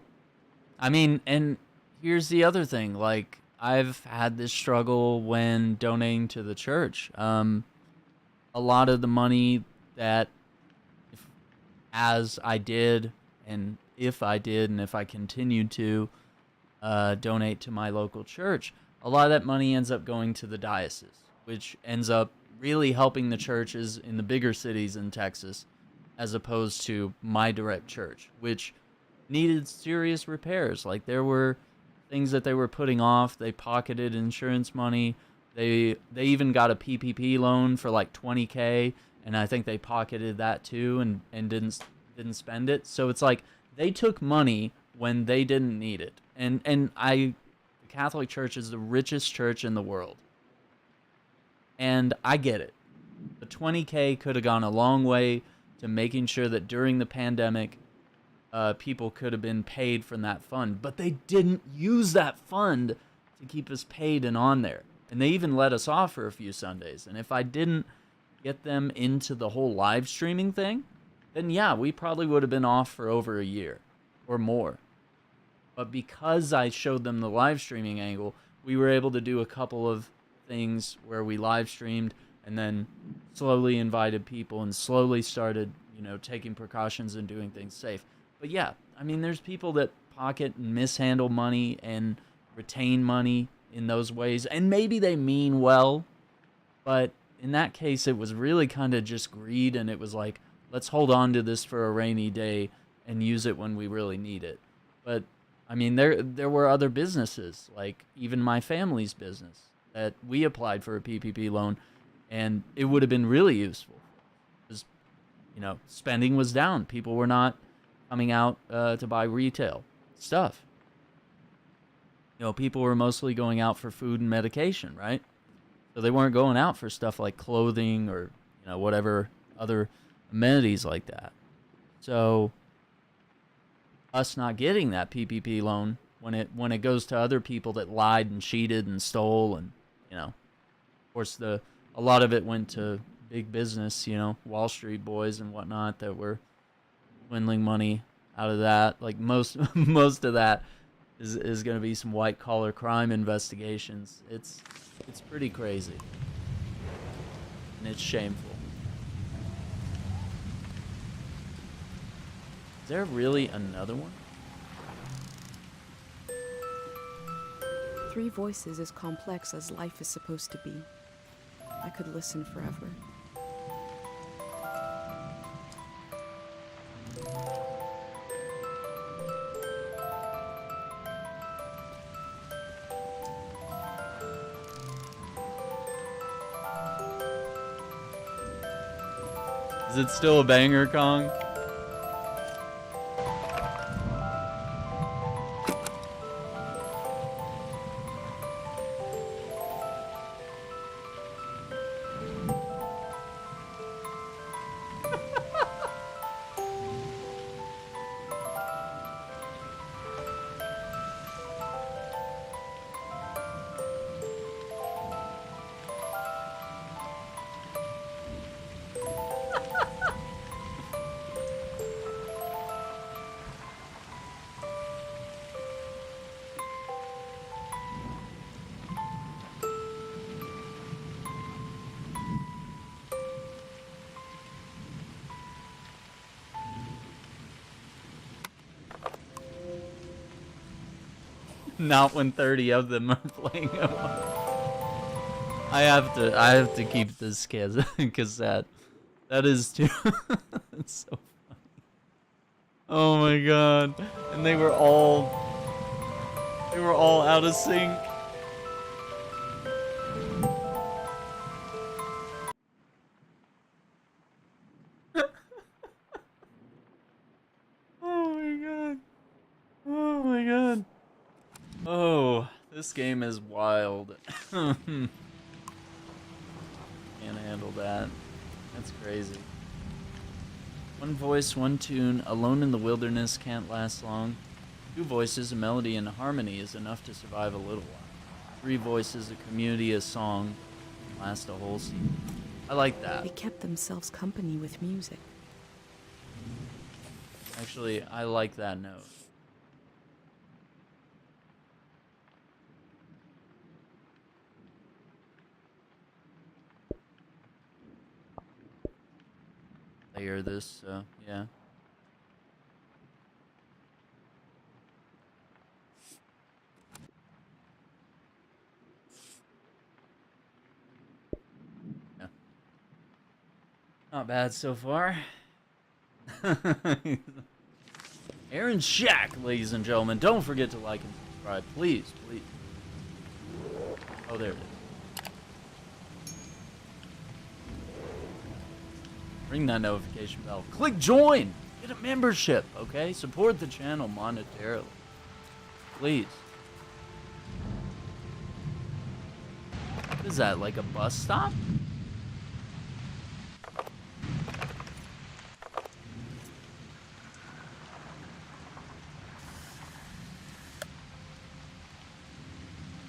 I mean, and here's the other thing. Like, I've had this struggle when donating to the church. A lot of the money that, if I did, and if I continued to donate to my local church, a lot of that money ends up going to the diocese, which ends up really helping the churches in the bigger cities in Texas, as opposed to my direct church, which needed serious repairs. Like, there were things that they were putting off. They pocketed insurance money. They even got a PPP loan for like $20K, and I think they pocketed that too, and didn't spend it. So it's like, they took money when they didn't need it. And the Catholic Church is the richest church in the world. And I get it. The $20K could have gone a long way to making sure that during the pandemic, people could have been paid from that fund. But they didn't use that fund to to keep us paid and on there. And they even let us off for a few Sundays. And if I didn't get them into the whole live streaming thing, then yeah, we probably would have been off for over a year or more. But because I showed them the live streaming angle, we were able to do a couple of things where we live streamed and then slowly invited people and slowly started, taking precautions and doing things safe. But yeah, I mean, there's people that pocket and mishandle money and retain money in those ways. And maybe they mean well, but in that case, it was really kind of just greed. And it was like, let's hold on to this for a rainy day and use it when we really need it. But I mean, there were other businesses, like even my family's business, that we applied for a PPP loan, and it would have been really useful. Because, spending was down. People were not coming out to buy retail stuff. People were mostly going out for food and medication, right? So they weren't going out for stuff like clothing or, whatever other amenities like that. So us not getting that PPP loan when it goes to other people that lied and cheated and stole, and of course a lot of it went to big business, Wall Street boys and whatnot that were swindling money out of that. Like most of that is going to be some white collar crime investigations. It's pretty crazy, and it's shameful. Is there really another one? 3 voices as complex as life is supposed to be. I could listen forever. Is it still a banger, Kong? Not when 30 of them are playing them. I have to keep this cassette. That is too. It's so funny. Oh my god! And they were all out of sync. Oh my god! Oh my god! Oh, this game is wild. Can't handle that. That's crazy. One voice, one tune, alone in the wilderness can't last long. 2 voices, a melody, and a harmony is enough to survive a little while. 3 voices, a community, a song, last a whole season. I like that. They kept themselves company with music. Actually, I like that note. Layer this, so yeah. Yeah. Not bad so far. Aaron Shack, ladies and gentlemen. Don't forget to like and subscribe, please, please. Oh, there it is. Ring that notification bell. Click join. Get a membership, okay? Support the channel monetarily. Please. What is that, like a bus stop?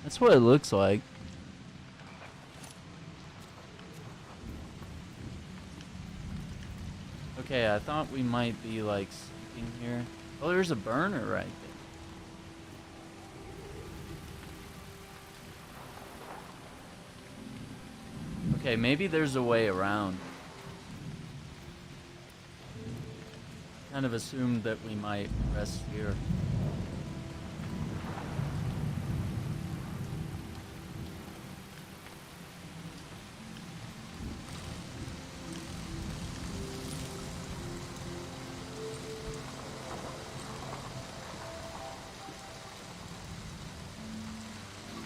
That's what it looks like. Okay, I thought we might be like sleeping here. Oh, there's a burner right there. Okay, maybe there's a way around. Kind of assumed that we might rest here.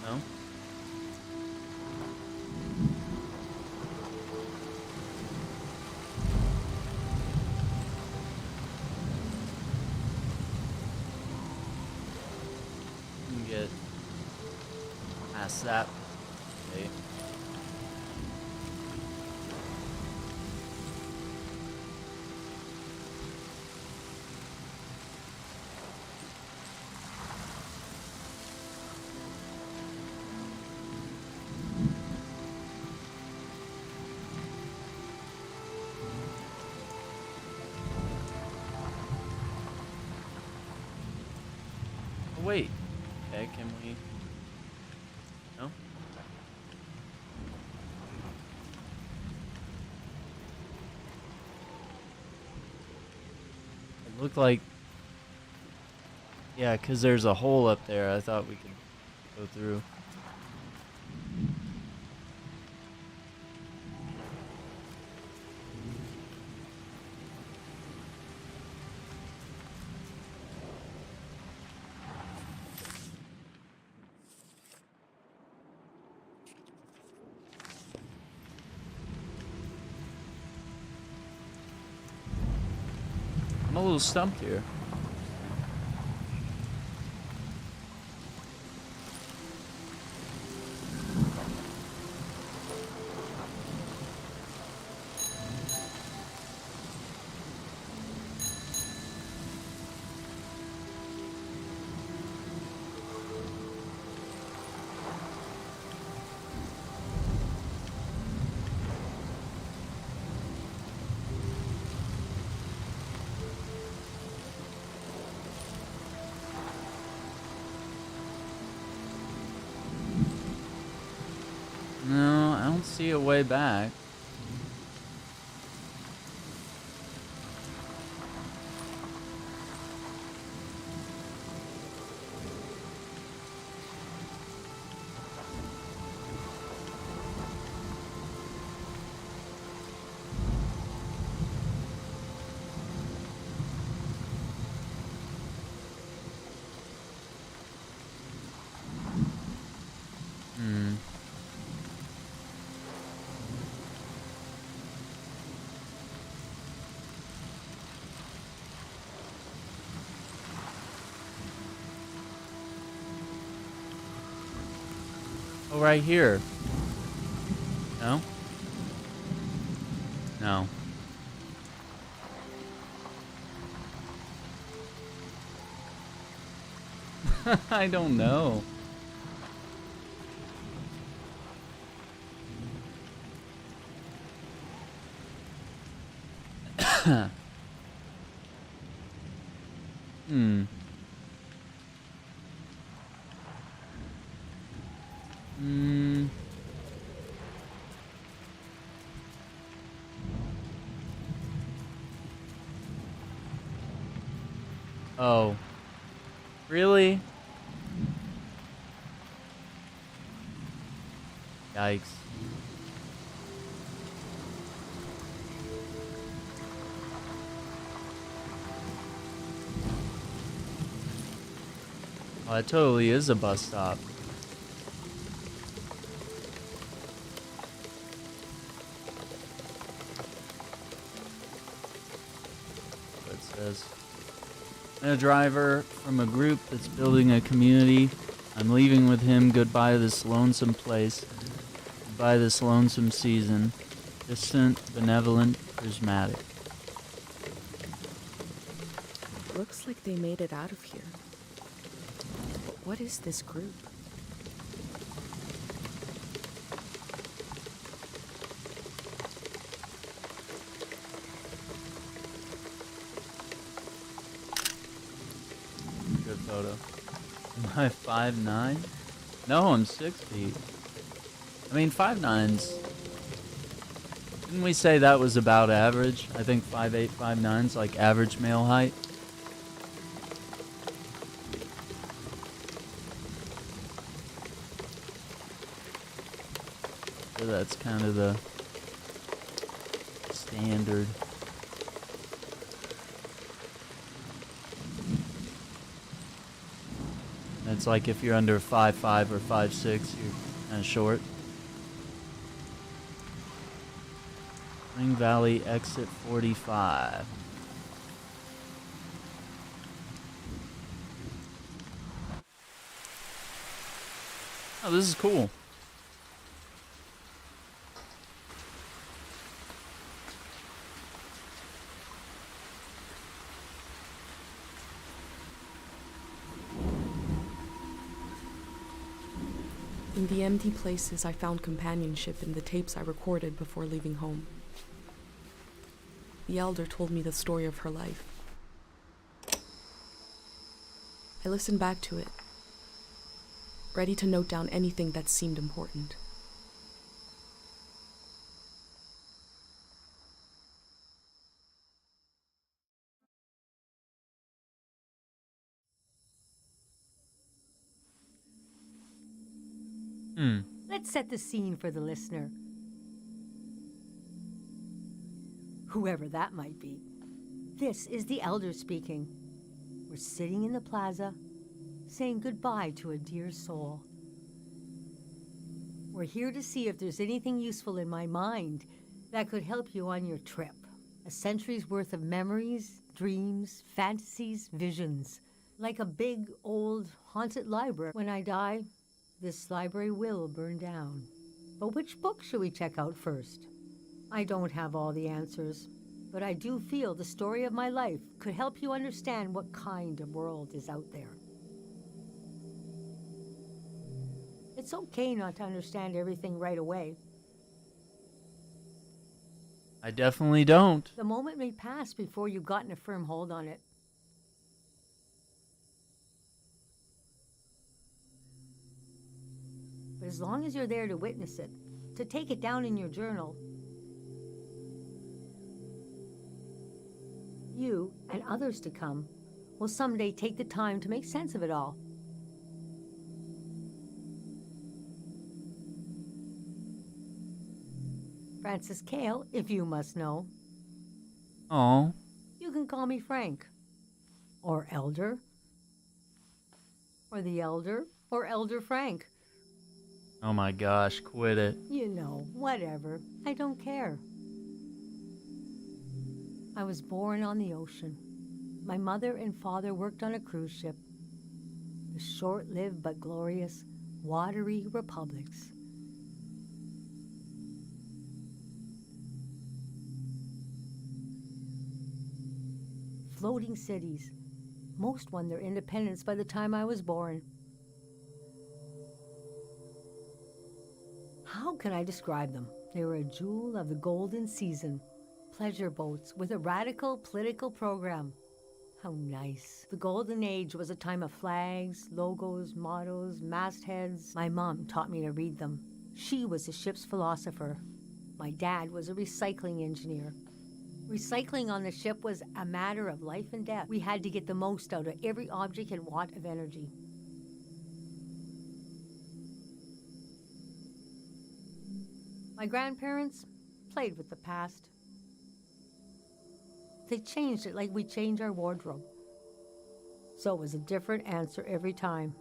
No? We can get past that. Okay. Oh, wait. Okay, can we? No? It looked like. Yeah, because there's a hole up there. I thought we could go through. I'm a little stumped here. No, I don't see a way back. Hmm. Oh, right here. No? No. I don't know. Hmm. Hmm. Oh. Really? Yikes. Oh, it totally is a bus stop. What it says. I'm a driver from a group that's building a community. I'm leaving with him. Goodbye to this lonesome place. Goodbye this lonesome season. Distant, benevolent, charismatic. Looks like they made it out of here. But what is this group? photo. Am I 5'9"? No, I'm 6 feet. I mean, 5'9"'s... Didn't we say that was about average? I think 5'8", 5'9"'s like average male height. So that's kind of the standard. It's like if you're under 5'5" or 5'6", you're kind of short. Spring Valley exit 45. Oh, this is cool. In the empty places, I found companionship in the tapes I recorded before leaving home. The elder told me the story of her life. I listened back to it, ready to note down anything that seemed important. Let's set the scene for the listener. Whoever that might be. This is the elder speaking. We're sitting in the plaza, saying goodbye to a dear soul. We're here to see if there's anything useful in my mind that could help you on your trip. A century's worth of memories, dreams, fantasies, visions. Like a big, old, haunted library. When I die, this library will burn down. But which book should we check out first? I don't have all the answers, but I do feel the story of my life could help you understand what kind of world is out there. It's okay not to understand everything right away. I definitely don't. The moment may pass before you've gotten a firm hold on it. But as long as you're there to witness it, to take it down in your journal, you and others to come will someday take the time to make sense of it all. Francis Cale, if you must know. Oh, You can call me Frank, or Elder, or the Elder, or Elder Frank. oh my gosh, quit it. You know, whatever. I don't care. I was born on the ocean. My mother and father worked on a cruise ship. The short-lived but glorious watery republics. Floating cities. Most won their independence by the time I was born. How can I describe them? They were a jewel of the golden season. Pleasure boats with a radical political program. How nice. The golden age was a time of flags, logos, mottos, mastheads. My mom taught me to read them. She was a ship's philosopher. My dad was a recycling engineer. Recycling on the ship was a matter of life and death. We had to get the most out of every object and watt of energy. My grandparents played with the past. They changed it like we change our wardrobe. So it was a different answer every time.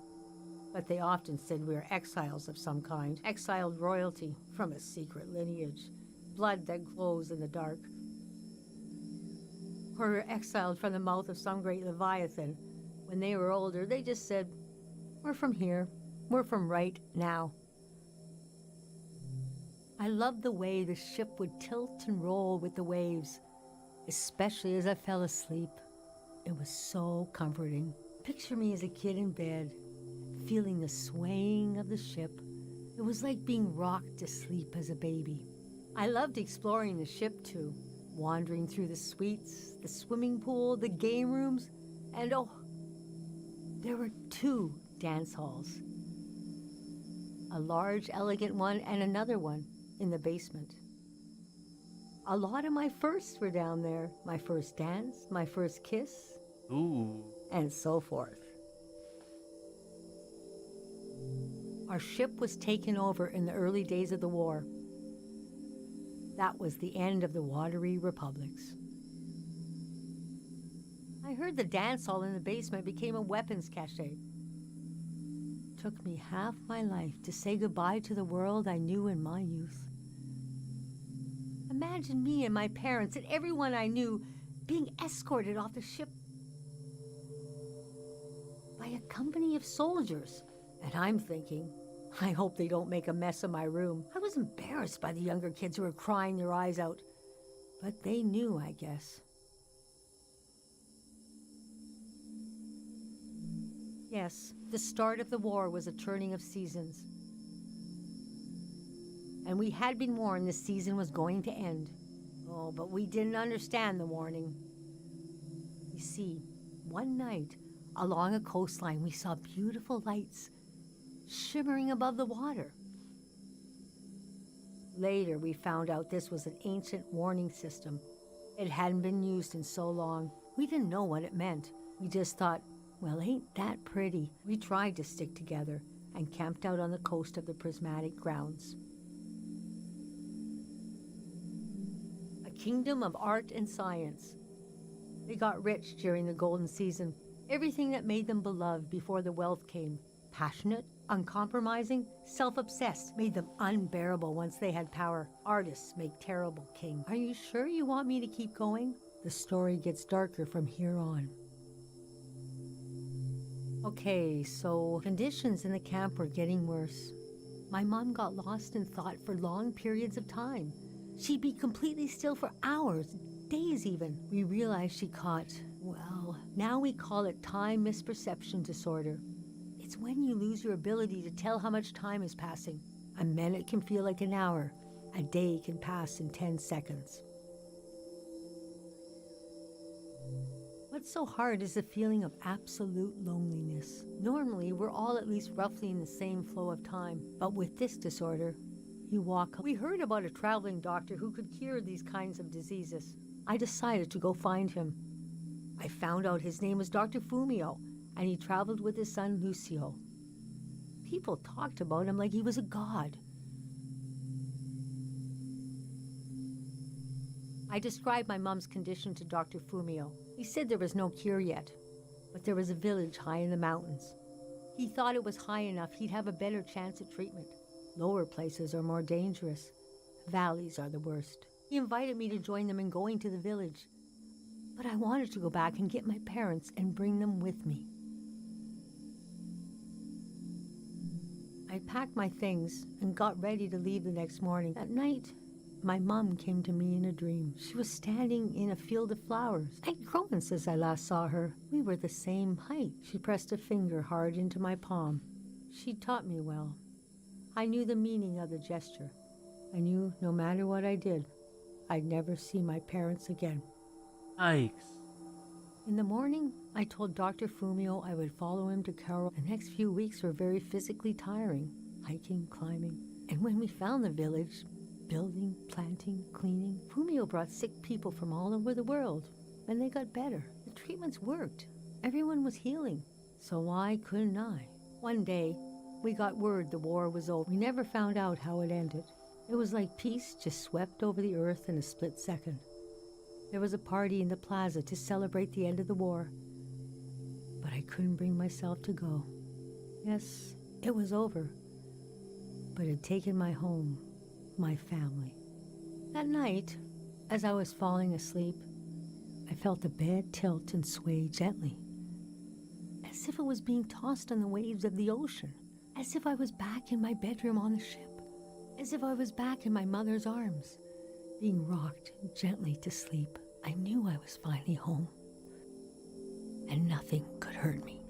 But they often said we were exiles of some kind. Exiled royalty from a secret lineage. Blood that glows in the dark. Or we're exiled from the mouth of some great leviathan. When they were older, they just said, we're from here. We're from right now. I loved the way the ship would tilt and roll with the waves, especially as I fell asleep. It was so comforting. Picture me as a kid in bed, feeling the swaying of the ship. It was like being rocked to sleep as a baby. I loved exploring the ship too, wandering through the suites, the swimming pool, the game rooms, and oh, There were 2 dance halls. A large, elegant one and another one in the basement. A lot of my firsts were down there. My first dance, my first kiss, Ooh. and so forth. Our ship was taken over in the early days of the war. That was the end of the watery republics. I heard the dance hall in the basement became a weapons cache. Took me half my life to say goodbye to the world I knew in my youth. Imagine me and my parents and everyone I knew being escorted off the ship by a company of soldiers. And I'm thinking, I hope they don't make a mess of my room. I was embarrassed by the younger kids who were crying their eyes out. But they knew, I guess. Yes, the start of the war was a turning of seasons. And we had been warned the season was going to end. Oh, but we didn't understand the warning. You see, one night, along a coastline, we saw beautiful lights shimmering above the water. Later, we found out this was an ancient warning system. It hadn't been used in so long. We didn't know what it meant. We just thought, well, ain't that pretty? We tried to stick together and camped out on the coast of the prismatic grounds. A kingdom of art and science. They got rich during the golden season. Everything that made them beloved before the wealth came. Passionate, uncompromising, self-obsessed, made them unbearable once they had power. Artists make terrible kings. Are you sure you want me to keep going? The story gets darker from here on. Okay, so conditions in the camp were getting worse. My mom got lost in thought for long periods of time. She'd be completely still for hours, days even. We realized she caught, well, now we call it time misperception disorder. It's when you lose your ability to tell how much time is passing. A minute can feel like an hour. A day can pass in 10 seconds. What's so hard is the feeling of absolute loneliness. Normally, we're all at least roughly in the same flow of time. But with this disorder, you walk. We heard about a traveling doctor who could cure these kinds of diseases. I decided to go find him. I found out his name was Dr. Fumio, and he traveled with his son Lucio. People talked about him like he was a god. I described my mom's condition to Dr. Fumio. He said there was no cure yet, but there was a village high in the mountains. He thought it was high enough he'd have a better chance at treatment. Lower places are more dangerous. Valleys are the worst. He invited me to join them in going to the village, but I wanted to go back and get my parents and bring them with me. I packed my things and got ready to leave the next morning. At night, my mom came to me in a dream. She was standing in a field of flowers. I'd grown since I last saw her. We were the same height. She pressed a finger hard into my palm. She taught me well. I knew the meaning of the gesture. I knew no matter what I did, I'd never see my parents again. Yikes. In the morning, I told Dr. Fumio I would follow him to Carol. The next few weeks were very physically tiring, hiking, climbing. And when we found the village, building, planting, cleaning, Fumio brought sick people from all over the world, and they got better. The treatments worked. Everyone was healing. So why couldn't I? One day, we got word the war was over. We never found out how it ended. It was like peace just swept over the earth in a split second. There was a party in the plaza to celebrate the end of the war, but I couldn't bring myself to go. Yes, it was over, but it had taken my home, my family. That night, as I was falling asleep, I felt the bed tilt and sway gently, as if it was being tossed on the waves of the ocean, as if I was back in my bedroom on the ship, as if I was back in my mother's arms, being rocked gently to sleep. I knew I was finally home, and nothing could hurt me.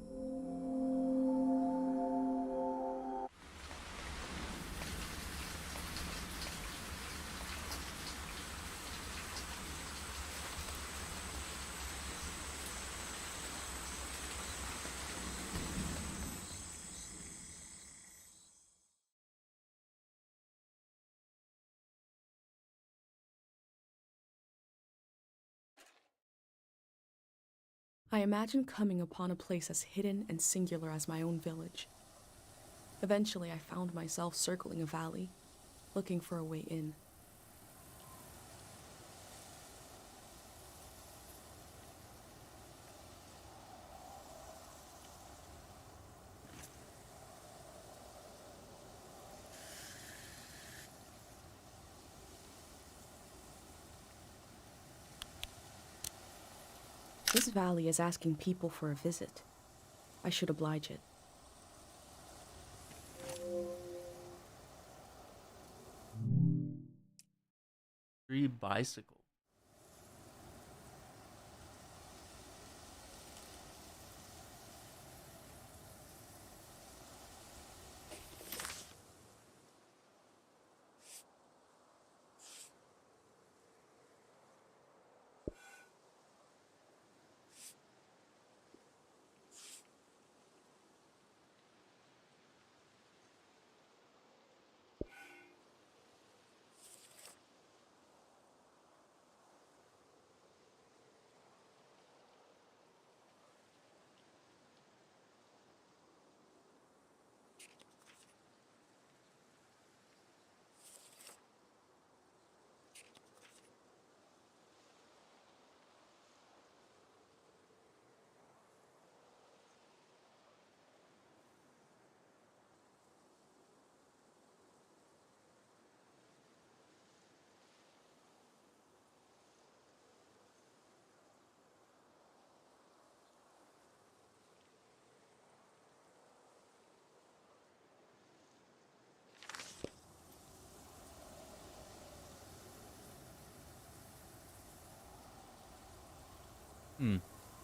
I imagined coming upon a place as hidden and singular as my own village. Eventually, I found myself circling a valley, looking for a way in. This valley is asking people for a visit. I should oblige it. Free bicycle.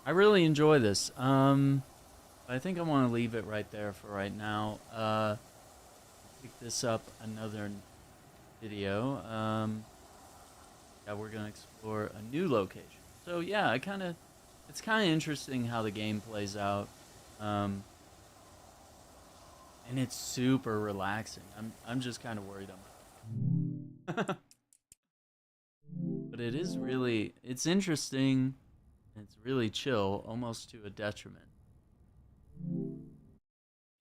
I really enjoy this. I think I want to leave it right there for right now. Pick this up another video. Yeah, we're gonna explore a new location. So yeah, it's kind of interesting how the game plays out. And it's super relaxing. I'm just kind of worried about but it is really, it's interesting. It's really chill, almost to a detriment.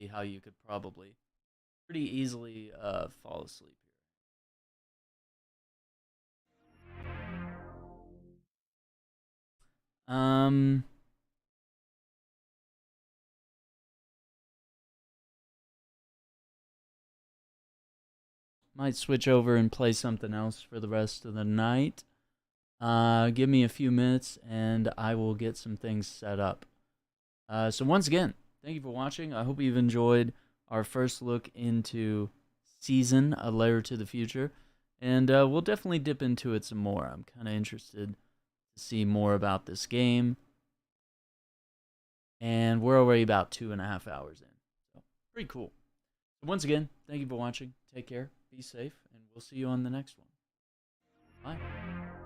See how you could probably pretty easily fall asleep here. Might switch over and play something else for the rest of the night. Give me a few minutes and I will get some things set up. So once again, thank you for watching. I hope you've enjoyed our first look into Season, A Layer to the Future. And we'll definitely dip into it some more. I'm kind of interested to see more about this game. And we're already about 2.5 hours in. So pretty cool. So once again, thank you for watching. Take care, be safe, and we'll see you on the next one. Bye.